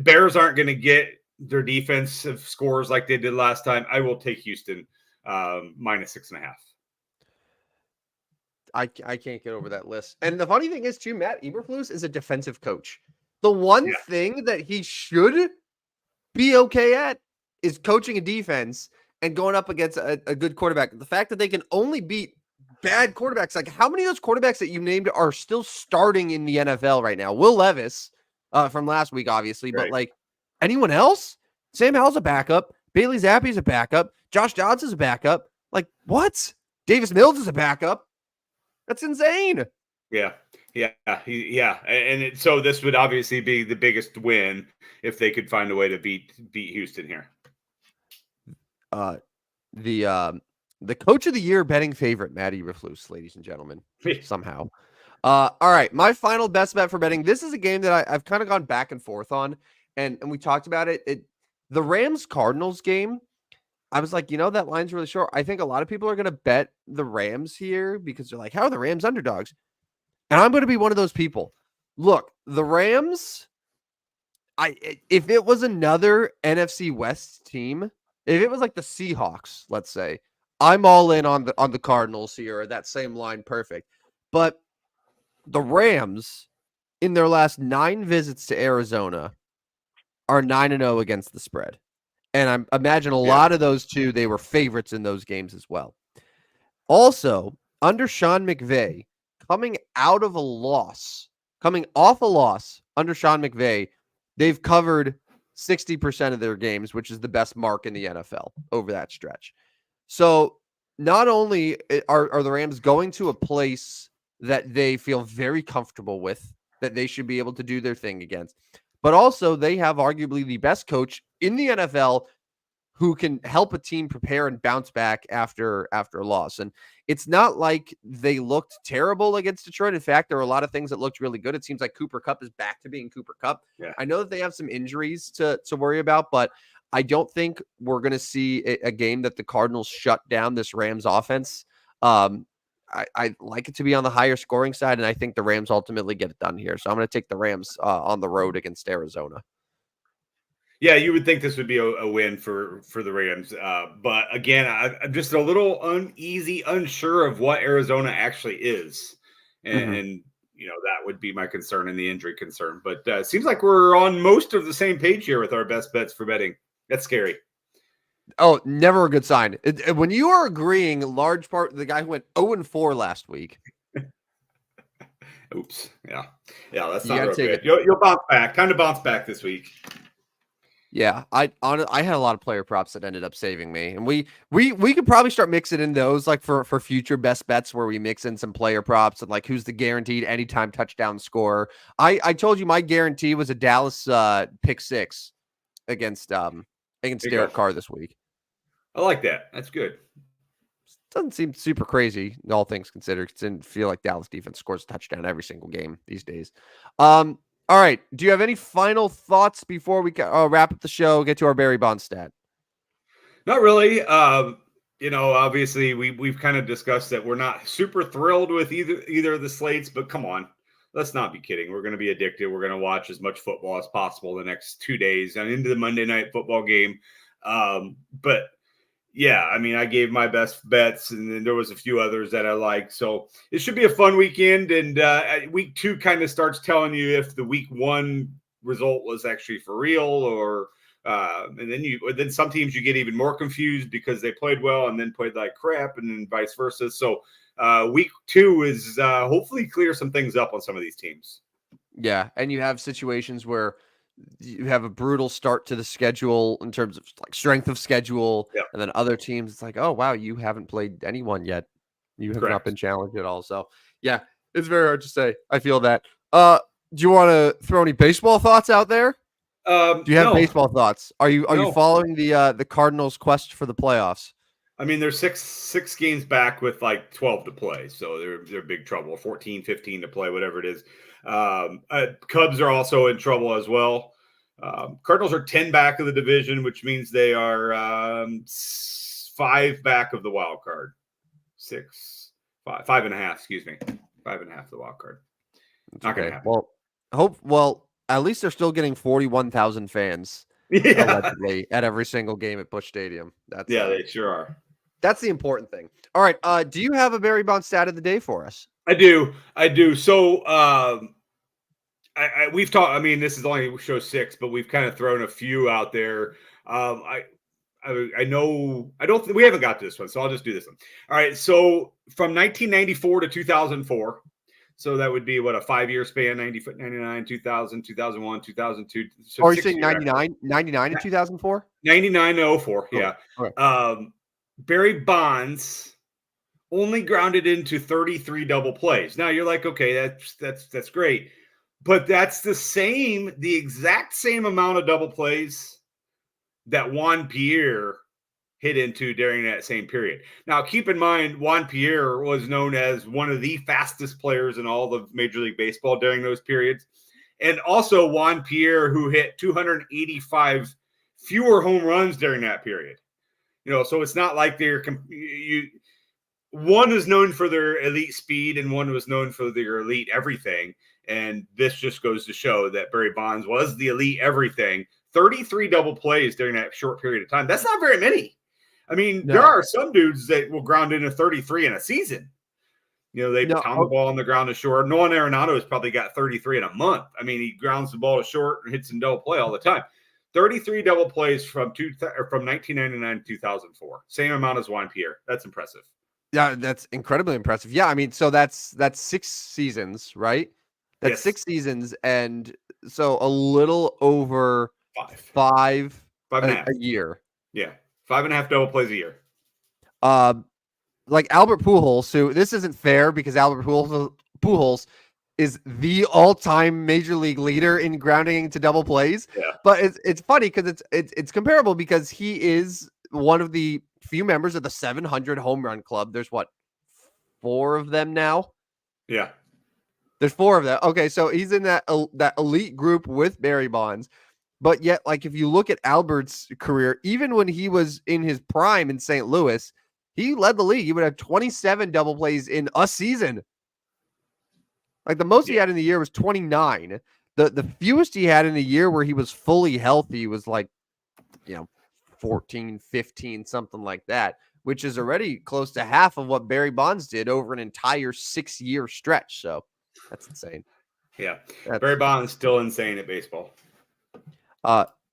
Bears aren't going to get their defensive scores like they did last time. I will take Houston -6.5. I can't get over that list. And the funny thing is, too, Matt Eberflus is a defensive coach. The one thing that he should be okay at is coaching a defense and going up against a good quarterback. The fact that they can only beat bad quarterbacks, like how many of those quarterbacks that you named are still starting in the NFL right now? Will Levis from last week, obviously, but like anyone else? Sam Howell's a backup. Bailey Zappi's a backup. Josh Johnson's a backup. Like what? Davis Mills is a backup. That's insane. Yeah. And so this would obviously be the biggest win if they could find a way to beat Houston here. The coach of the year betting favorite, Matt Eberflus, ladies and gentlemen, somehow. All right, my final best bet for betting. This is a game that I've kind of gone back and forth on, and we talked about it. The Rams-Cardinals game, I was like, that line's really short. I think a lot of people are going to bet the Rams here because they're like, how are the Rams underdogs? And I'm going to be one of those people. Look, the Rams, if it was another NFC West team, if it was like the Seahawks, let's say, I'm all in on the Cardinals here, that same line, perfect. But the Rams, in their last 9 visits to Arizona, are 9-0 against the spread. And I imagine a lot of those two, they were favorites in those games as well. Also, under Sean McVay, coming off a loss under Sean McVay, they've covered 60% of their games, which is the best mark in the NFL over that stretch. So not only are the Rams going to a place that they feel very comfortable with, that they should be able to do their thing against, but also they have arguably the best coach in the NFL who can help a team prepare and bounce back after a loss. And it's not like they looked terrible against Detroit. In fact, there are a lot of things that looked really good. It seems like Cooper Kupp is back to being Cooper Kupp. Yeah. I know that they have some injuries to worry about, but I don't think we're going to see a game that the Cardinals shut down this Rams offense. I like it to be on the higher scoring side, and I think the Rams ultimately get it done here. So I'm going to take the Rams on the road against Arizona. Yeah, you would think this would be a win for the Rams. But again, I'm just a little unsure of what Arizona actually is. And that would be my concern and the injury concern. But it seems like we're on most of the same page here with our best bets for betting. That's scary. Oh, never a good sign. When you are agreeing, large part, the guy who went 0-4 last week. Oops. Yeah, that's not real good. You'll bounce back. Time to bounce back this week. Yeah, I had a lot of player props that ended up saving me, and we could probably start mixing in those like for future best bets where we mix in some player props and like who's the guaranteed anytime touchdown scorer. I told you my guarantee was a Dallas pick 6 against Derek Carr this week. I like that. That's good. Doesn't seem super crazy, all things considered. It didn't feel like Dallas defense scores a touchdown every single game these days. All right. Do you have any final thoughts before we wrap up the show, get to our Barry Bonds stat? Not really. Obviously we've kind of discussed that we're not super thrilled with either of the slates, but come on, let's not be kidding. We're going to be addicted. We're going to watch as much football as possible the next 2 days and into the Monday night football game. But yeah, I mean, I gave my best bets, and then there was a few others that I liked. So it should be a fun weekend. And week 2 kind of starts telling you if the week 1 result was actually for real, or and then some teams you get even more confused because they played well and then played like crap, and then vice versa. So week 2 is hopefully clear some things up on some of these teams. Yeah, and you have situations where you have a brutal start to the schedule in terms of like strength of schedule, and then other teams, it's like, oh wow, you haven't played anyone yet. You have not been challenged at all. So yeah, it's very hard to say. I feel that. Do you want to throw any baseball thoughts out there? Do you have baseball thoughts? Are you following the Cardinals' quest for the playoffs? I mean, they're six games back with like 12 to play, so they're big trouble. 14, 15 to play, whatever it is. Cubs are also in trouble as well. Cardinals are 10 back of the division, which means they are 5 back of the wild card. 5.5, excuse me. 5.5 of the wild card. Not going to happen. Well, at least they're still getting 41,000 fans allegedly at every single game at Busch Stadium. They sure are. That's the important thing. All right. Do you have a Barry Bonds stat of the day for us? I do. So we've talked. I mean, this is only show 6, but we've kind of thrown a few out there. I know. We haven't got this one, so I'll just do this one. All right. So from 1994 to 2004. So that would be what, a 5-year span, 99, 2000, 2001, 2002. So are you saying 99 to 2004? 99 to 04, yeah. Okay. Barry Bonds only grounded into 33 double plays. Now you're like, okay, that's great. But that's the exact same amount of double plays that Juan Pierre hit into during that same period. Now, keep in mind, Juan Pierre was known as one of the fastest players in all of Major League Baseball during those periods. And also Juan Pierre, who hit 285 fewer home runs during that period. So it's not like one is known for their elite speed and one was known for their elite everything. And this just goes to show that Barry Bonds was the elite everything. 33 double plays during that short period of time. That's not very many. I mean, There are some dudes that will ground into 33 in a season. They pound the ball on the ground to short. Nolan Arenado has probably got 33 in a month. I mean, he grounds the ball to short and hits in double play all the time. 33 double plays from 1999 to 2004. Same amount as Juan Pierre. That's impressive. Yeah, that's incredibly impressive. Yeah, I mean, so that's 6 seasons, right? That's 6 seasons, and so a little over 5 a year. Yeah, 5.5 double plays a year. Like Albert Pujols, so this isn't fair because Albert Pujols is the all-time major league leader in grounding into double plays. Yeah. But it's funny because it's comparable because he is one of the few members of the 700 home run club. There's 4 of them now. Yeah. There's 4 of them. Okay, so he's in that elite group with Barry Bonds. But yet, like, if you look at Albert's career, even when he was in his prime in St. Louis, he led the league. He would have 27 double plays in a season. Like, the most he had in the year was 29. The fewest he had in a year where he was fully healthy was like, 14, 15, something like that, which is already close to half of what Barry Bonds did over an entire 6-year stretch. So that's insane. Yeah. Barry Bonds is still insane at baseball.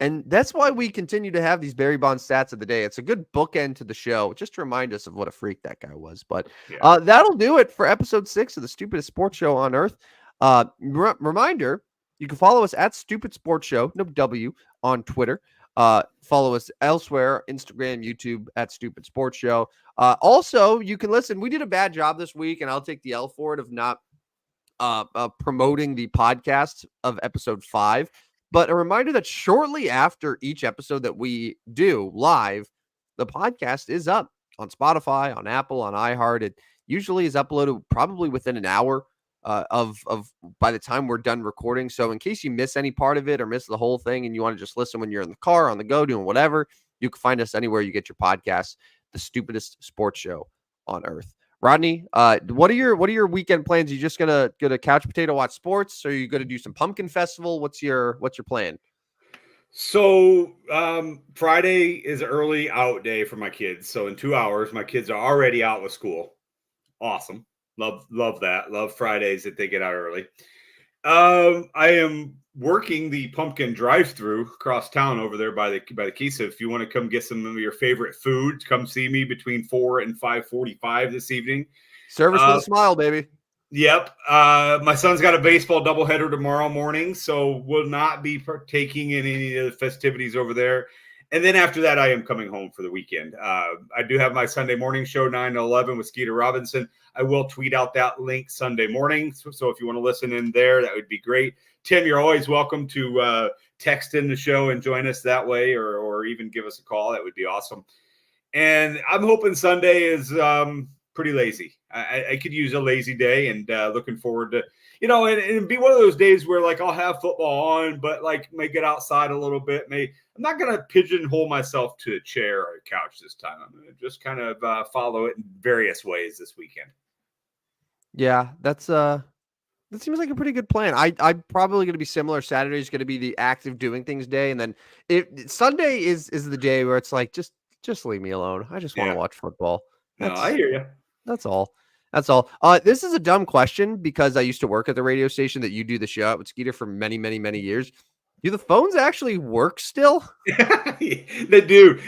And that's why we continue to have these Barry Bonds stats of the day. It's a good bookend to the show, just to remind us of what a freak that guy was. But that'll do it for episode 6 of the Stupidest Sports Show on Earth. Reminder, you can follow us at Stupid Sports Show, no W, on Twitter. Follow us elsewhere, Instagram, YouTube, at Stupid Sports Show. Also, you can listen. We did a bad job this week, and I'll take the L for it of not promoting the podcast of episode 5. But a reminder that shortly after each episode that we do live, the podcast is up on Spotify, on Apple, on iHeart. It usually is uploaded probably within an hour of by the time we're done recording. So in case you miss any part of it or miss the whole thing and you want to just listen when you're in the car, on the go, doing whatever, you can find us anywhere you get your podcasts, the Stupidest Sports Show on Earth. Rodney, what are your weekend plans? Are you just gonna couch potato watch sports, or are you gonna do some pumpkin festival? What's your plan? So Friday is early out day for my kids. So in 2 hours, my kids are already out with school. Awesome. Love that. Love Fridays that they get out early. I am working the pumpkin drive-through across town over there by the Kisa. If you want to come get some of your favorite food, come see me between 4 and 5:45 this evening. Service with a smile, baby. Yep. My son's got a baseball doubleheader tomorrow morning, so will not be partaking in any of the festivities over there. And then after that, I am coming home for the weekend. I do have my Sunday morning show, 9 to 11 with Skeeter Robinson. I will tweet out that link Sunday morning. So if you want to listen in there, that would be great. Tim, you're always welcome to text in the show and join us that way, or even give us a call. That would be awesome. And I'm hoping Sunday is pretty lazy. I could use a lazy day, and looking forward to and be one of those days where like I'll have football on, but like may get outside a little bit. I'm not going to pigeonhole myself to a chair or a couch this time. I'm going to just kind of follow it in various ways this weekend. Yeah, that seems like a pretty good plan. I'm probably going to be similar. Saturday is going to be the active doing things day, and then Sunday is the day where it's like just leave me alone. I just want to watch football. I hear you. That's all. This is a dumb question because I used to work at the radio station that you do the show at with Skeeter for many, many, many years. Do the phones actually work still? They do.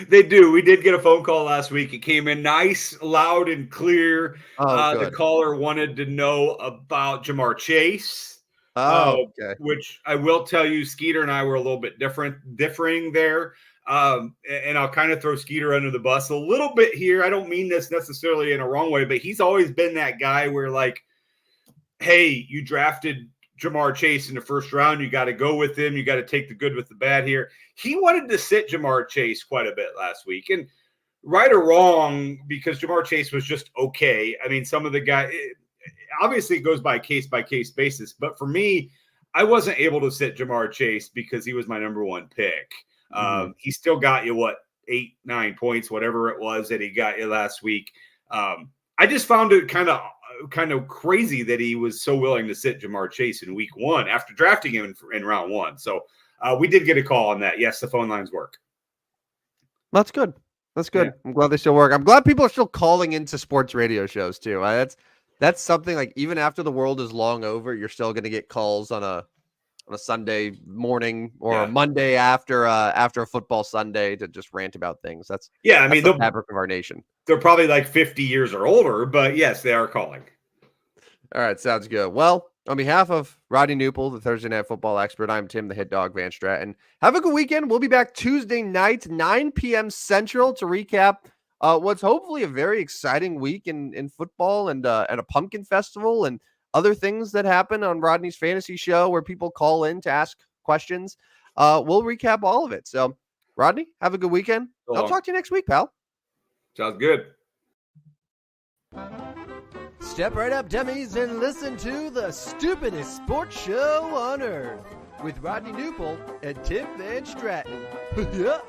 We did get a phone call last week. It came in nice, loud, and clear. The caller wanted to know about Jamar Chase. Okay. Which I will tell you, Skeeter and I were a little bit differing there. And I'll kind of throw Skeeter under the bus a little bit here. I don't mean this necessarily in a wrong way, but he's always been that guy where like, hey, you drafted Jamar Chase in the first round. You got to go with him. You got to take the good with the bad here. He wanted to sit Jamar Chase quite a bit last week, and right or wrong, because Jamar Chase was just okay. I mean, some of the guys, obviously it goes by case basis, but for me, I wasn't able to sit Jamar Chase because he was my number one pick. He still got you 8, 9 points, whatever it was that he got you last week. I just found it kind of crazy that he was so willing to sit Jamar Chase in week 1 after drafting him in round 1. So we did get a call on that. Yes, the phone lines work. That's good. Yeah. I'm glad they still work. I'm glad people are still calling into sports radio shows too. That's something like even after the world is long over, you're still going to get calls on a Sunday morning or a Monday after a football Sunday to just rant about things. That's the fabric of our nation. They're probably like 50 years or older, but yes, they are calling. All right, sounds good. Well, on behalf of Rodney Newpel, the Thursday Night Football expert, I'm Tim, the Hit Dog Van Stratton. Have a good weekend. We'll be back Tuesday night, 9 p.m. Central, to recap what's hopefully a very exciting week in football and a pumpkin festival and other things that happen on Rodney's fantasy show where people call in to ask questions. We'll recap all of it. So, Rodney, have a good weekend. I'll talk to you next week, pal. Sounds good. Step right up, dummies, and listen to the stupidest sports show on earth with Rodney Newpel and Tim Van Stratton. Yeah.